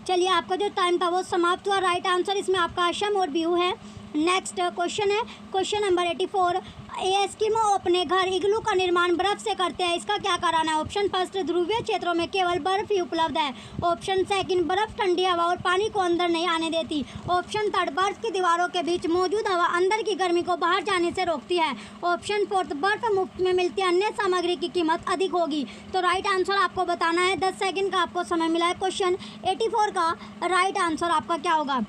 चलिए, आपका जो टाइम था वो समाप्त हुआ। राइट आंसर इसमें आपका असम और बिहू है। नेक्स्ट क्वेश्चन है क्वेश्चन नंबर 84। एस्किमो अपने घर इग्लू का निर्माण बर्फ से करते हैं, इसका क्या कारण है? ऑप्शन फर्स्ट ध्रुवीय क्षेत्रों में केवल बर्फ ही उपलब्ध है, ऑप्शन सेकंड बर्फ ठंडी हवा और पानी को अंदर नहीं आने देती, ऑप्शन थर्ड बर्फ की दीवारों के बीच मौजूद हवा अंदर की गर्मी को बाहर जाने से रोकती है, ऑप्शन फोर्थ बर्फ मुफ्त में मिलती है, अन्य सामग्री की कीमत अधिक होगी। तो राइट आंसर आपको बताना है। 10 सेकंड का आपको समय मिला है। क्वेश्चन 84 का राइट आंसर आपका क्या होगा?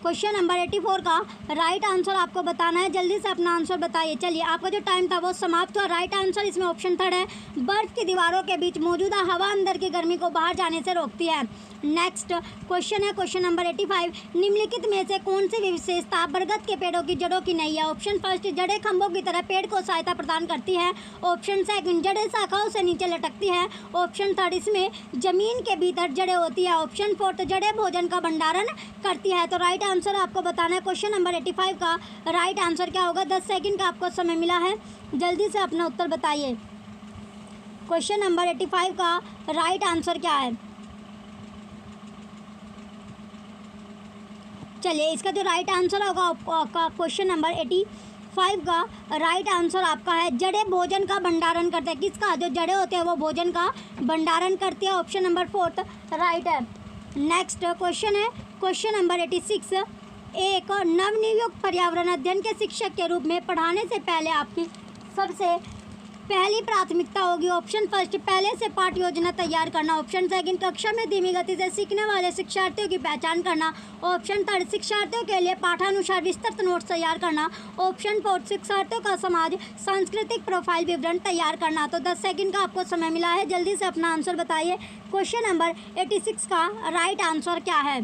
क्वेश्चन नंबर 84 का राइट आंसर आपको बताना है। जल्दी से अपना आंसर बताइए। चलिए, आपका जो टाइम था वो समाप्त हुआ। राइट आंसर इसमें ऑप्शन थर्ड है, बर्फ की दीवारों के बीच मौजूदा हवा अंदर की गर्मी को बाहर जाने से रोकती है। नेक्स्ट क्वेश्चन है क्वेश्चन नंबर 85। निम्नलिखित में से कौन सी विशेषता बरगद के पेड़ों की जड़ों की नहीं है? ऑप्शन फर्स्ट जड़ें खंभों की तरह पेड़ को सहायता प्रदान करती है, ऑप्शन सेकंड जड़ें शाखाओं से नीचे लटकती है, ऑप्शन थर्ड इसमें जमीन के भीतर जड़ें होती है, ऑप्शन फोर्थ जड़ें भोजन का भंडारण करती है। तो राइट आंसर आपको बताना है। क्वेश्चन नंबर 85 का राइट आंसर क्या होगा? 10 सेकंड का आपको समय मिला है। जल्दी से अपना उत्तर बताइए। क्वेश्चन नंबर 85 का राइट आंसर क्या है? चलिए, इसका जो राइट आंसर होगा आपका क्वेश्चन नंबर 85 का राइट आंसर आपका है जड़ें भोजन का भंडारण करते हैं। किसका? जो जड़ें होते हैं वो भोजन का भंडारण करती है। ऑप्शन नंबर फोर्थ राइट है। नेक्स्ट क्वेश्चन है क्वेश्चन नंबर 86। एक नवनियुक्त पर्यावरण अध्ययन के शिक्षक के रूप में पढ़ाने से पहले आपकी सबसे पहली प्राथमिकता होगी। ऑप्शन फर्स्ट पहले से पाठ योजना तैयार करना, ऑप्शन सेकंड कक्षा में धीमी गति से सीखने वाले शिक्षार्थियों की पहचान करना, ऑप्शन थर्ड शिक्षार्थियों के लिए पाठानुसार विस्तृत नोट्स तैयार करना, ऑप्शन फोर्थ शिक्षार्थियों का समाज सांस्कृतिक प्रोफाइल विवरण तैयार करना। तो 10 सेकंड का आपको समय मिला है। जल्दी से अपना आंसर बताइए। क्वेश्चन नंबर 86 का राइट आंसर क्या है?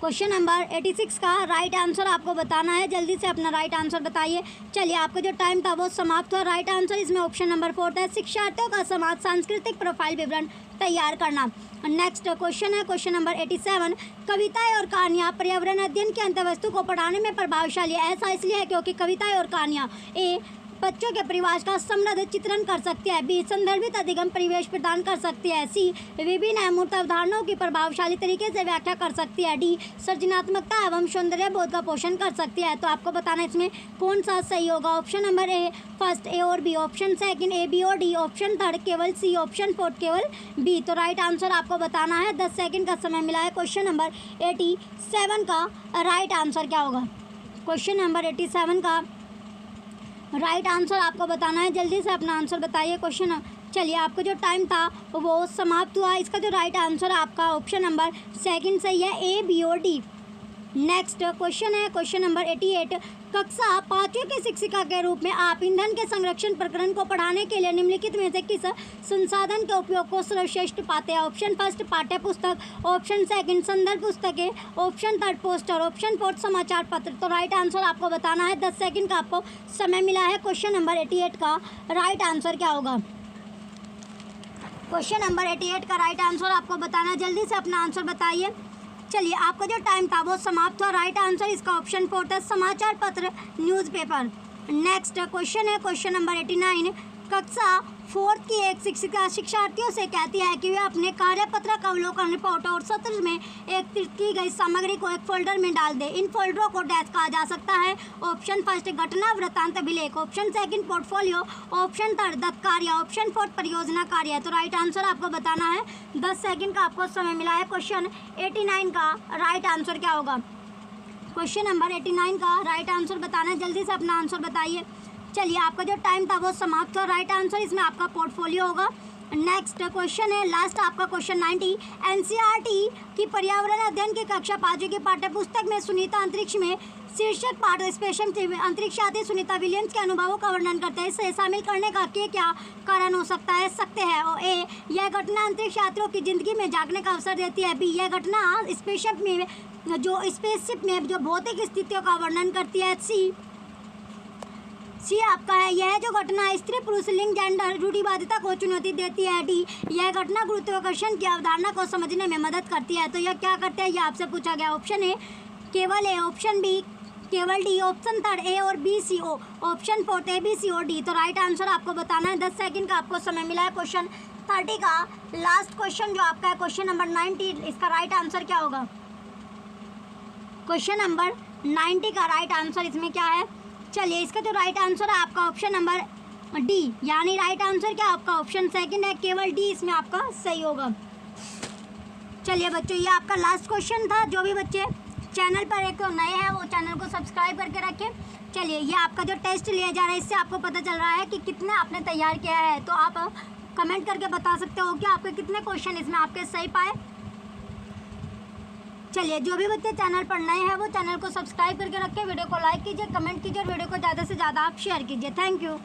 क्वेश्चन नंबर 86 का राइट आंसर आपको बताना है। जल्दी से अपना राइट आंसर बताइए। चलिए, आपका जो टाइम था वो समाप्त हुआ। राइट आंसर इसमें ऑप्शन नंबर फोर्थ है, शिक्षार्थियों का समाज सांस्कृतिक प्रोफाइल विवरण तैयार करना। नेक्स्ट क्वेश्चन है क्वेश्चन नंबर 87। कविताएं और कहानियाँ पर्यावरण अध्ययन के अंतर्वस्तु को पढ़ाने में प्रभावशाली है। ऐसा इसलिए है क्योंकि कविताएं और कहानियाँ ए बच्चों के परिवार का समृद्ध चित्रण कर सकती है, बी संदर्भित अधिगम परिवेश प्रदान कर सकती है, सी विभिन्न अमूर्त अवधारणाओं की प्रभावशाली तरीके से व्याख्या कर सकती है, डी सृजनात्मकता एवं सौंदर्य बोध का पोषण कर सकती है। तो आपको बताना है इसमें कौन सा सही होगा। Option number A first A और B, option second A B और डी, ऑप्शन थर्ड केवल सी, ऑप्शन फोर्थ केवल बी। तो राइट आंसर आपको बताना है। 10 सेकंड का समय मिला है। क्वेश्चन नंबर 87 का राइट आंसर क्या होगा? क्वेश्चन नंबर 87 का राइट आंसर आपको बताना है। जल्दी से अपना आंसर बताइए। क्वेश्चन चलिए, आपका जो टाइम था वो समाप्त हुआ। इसका जो राइट आंसर आपका ऑप्शन नंबर सेकंड सही है, ए बी और डी। नेक्स्ट क्वेश्चन है क्वेश्चन नंबर 88। कक्षा 5वीं की शिक्षिका के रूप में आप ईंधन के संरक्षण प्रकरण को पढ़ाने के लिए निम्नलिखित में से किस संसाधन के उपयोग को सर्वश्रेष्ठ पाते हैं? ऑप्शन फर्स्ट पाठ्य पुस्तक, ऑप्शन सेकंड संदर्भ पुस्तकें, option third poster, option fourth समाचार पत्र। तो राइट आंसर आपको बताना है। 10 सेकंड का आपको समय मिला है। क्वेश्चन नंबर 88 का राइट आंसर क्या होगा? क्वेश्चन नंबर 88 का राइट आंसर आपको बताना है, जल्दी से अपना आंसर बताइए। चलिए, आपका जो टाइम था वो समाप्त हुआ। राइट आंसर इसका ऑप्शन 4 था, समाचार पत्र, न्यूज़पेपर। नेक्स्ट क्वेश्चन है क्वेश्चन नंबर 89। कक्षा 4 की एक शिक्षिका शिक्षार्थियों से कहती है कि वे अपने कार्यपत्र का अवलोकन, रिपोर्ट और सत्र में एकत्रित की गई सामग्री को एक फोल्डर में डाल दें। इन फोल्डरों को डैश कहा जा सकता है। ऑप्शन फर्स्ट घटना वृत्तांत अभिलेख, option second portfolio, option third दत्त कार्य, ऑप्शन फोर्थ परियोजना कार्य। तो राइट आंसर आपको बताना है। 10 सेकंड का आपको समय मिला है। क्वेश्चन 89 का राइट आंसर क्या होगा? क्वेश्चन नंबर 89 का राइट आंसर बताना है, जल्दी से अपना आंसर बताइए। चलिए, आपका जो टाइम था वो समाप्त हुआ। राइट आंसर इसमें आपका पोर्टफोलियो होगा। नेक्स्ट क्वेश्चन है लास्ट आपका क्वेश्चन 90। एनसीईआरटी की पर्यावरण अध्ययन की कक्षा 5 की पाठ्य पुस्तक में सुनीता अंतरिक्ष में शीर्षक पाठ स्पेशल अंतरिक्ष यात्री सुनीता विलियम्स के अनुभवों का वर्णन करते हैं। इसे शामिल करने का क्या कारण हो सकता है? सकते हैं। और ए, यह घटना अंतरिक्ष यात्रियों की जिंदगी में जागने का अवसर देती है। बी, यह घटना स्पेसशिप में जो भौतिक स्थितियों का वर्णन करती है। सी आपका है, यह जो घटना स्त्री पुरुष लिंग जेंडर रूढ़िवादिता को चुनौती देती है। डी, यह घटना गुरुत्वाकर्षण की अवधारणा को समझने में मदद करती है। तो यह क्या करते हैं, यह आपसे पूछा गया। ऑप्शन ए केवल ए, ऑप्शन बी केवल डी, ऑप्शन थर्ड ए और बी सी ओ, option fourth A B C और डी। तो राइट आंसर आपको बताना है। 10 सेकंड का आपको समय मिला है। क्वेश्चन 30 का लास्ट क्वेश्चन जो आपका है क्वेश्चन नंबर 90, इसका राइट आंसर क्या होगा? क्वेश्चन नंबर 90 का राइट आंसर इसमें क्या है? चलिए, इसका जो राइट आंसर है आपका ऑप्शन नंबर डी, यानी राइट आंसर क्या आपका ऑप्शन सेकंड है, केवल डी इसमें आपका सही होगा। चलिए बच्चों, ये आपका लास्ट क्वेश्चन था। जो भी बच्चे चैनल पर एक नए हैं वो चैनल को सब्सक्राइब करके रखें। चलिए, ये आपका जो टेस्ट लिया जा रहा है इससे आपको पता चल रहा है कि कितना आपने तैयार किया है। तो आप कमेंट करके बता सकते हो कि आपके कितने क्वेश्चन इसमें आपके सही पाए। चलिए, जो भी बच्चे चैनल पर नए हैं वो चैनल को सब्सक्राइब करके रखें, वीडियो को लाइक कीजिए, कमेंट कीजिए और वीडियो को ज़्यादा से ज़्यादा आप शेयर कीजिए। Thank you.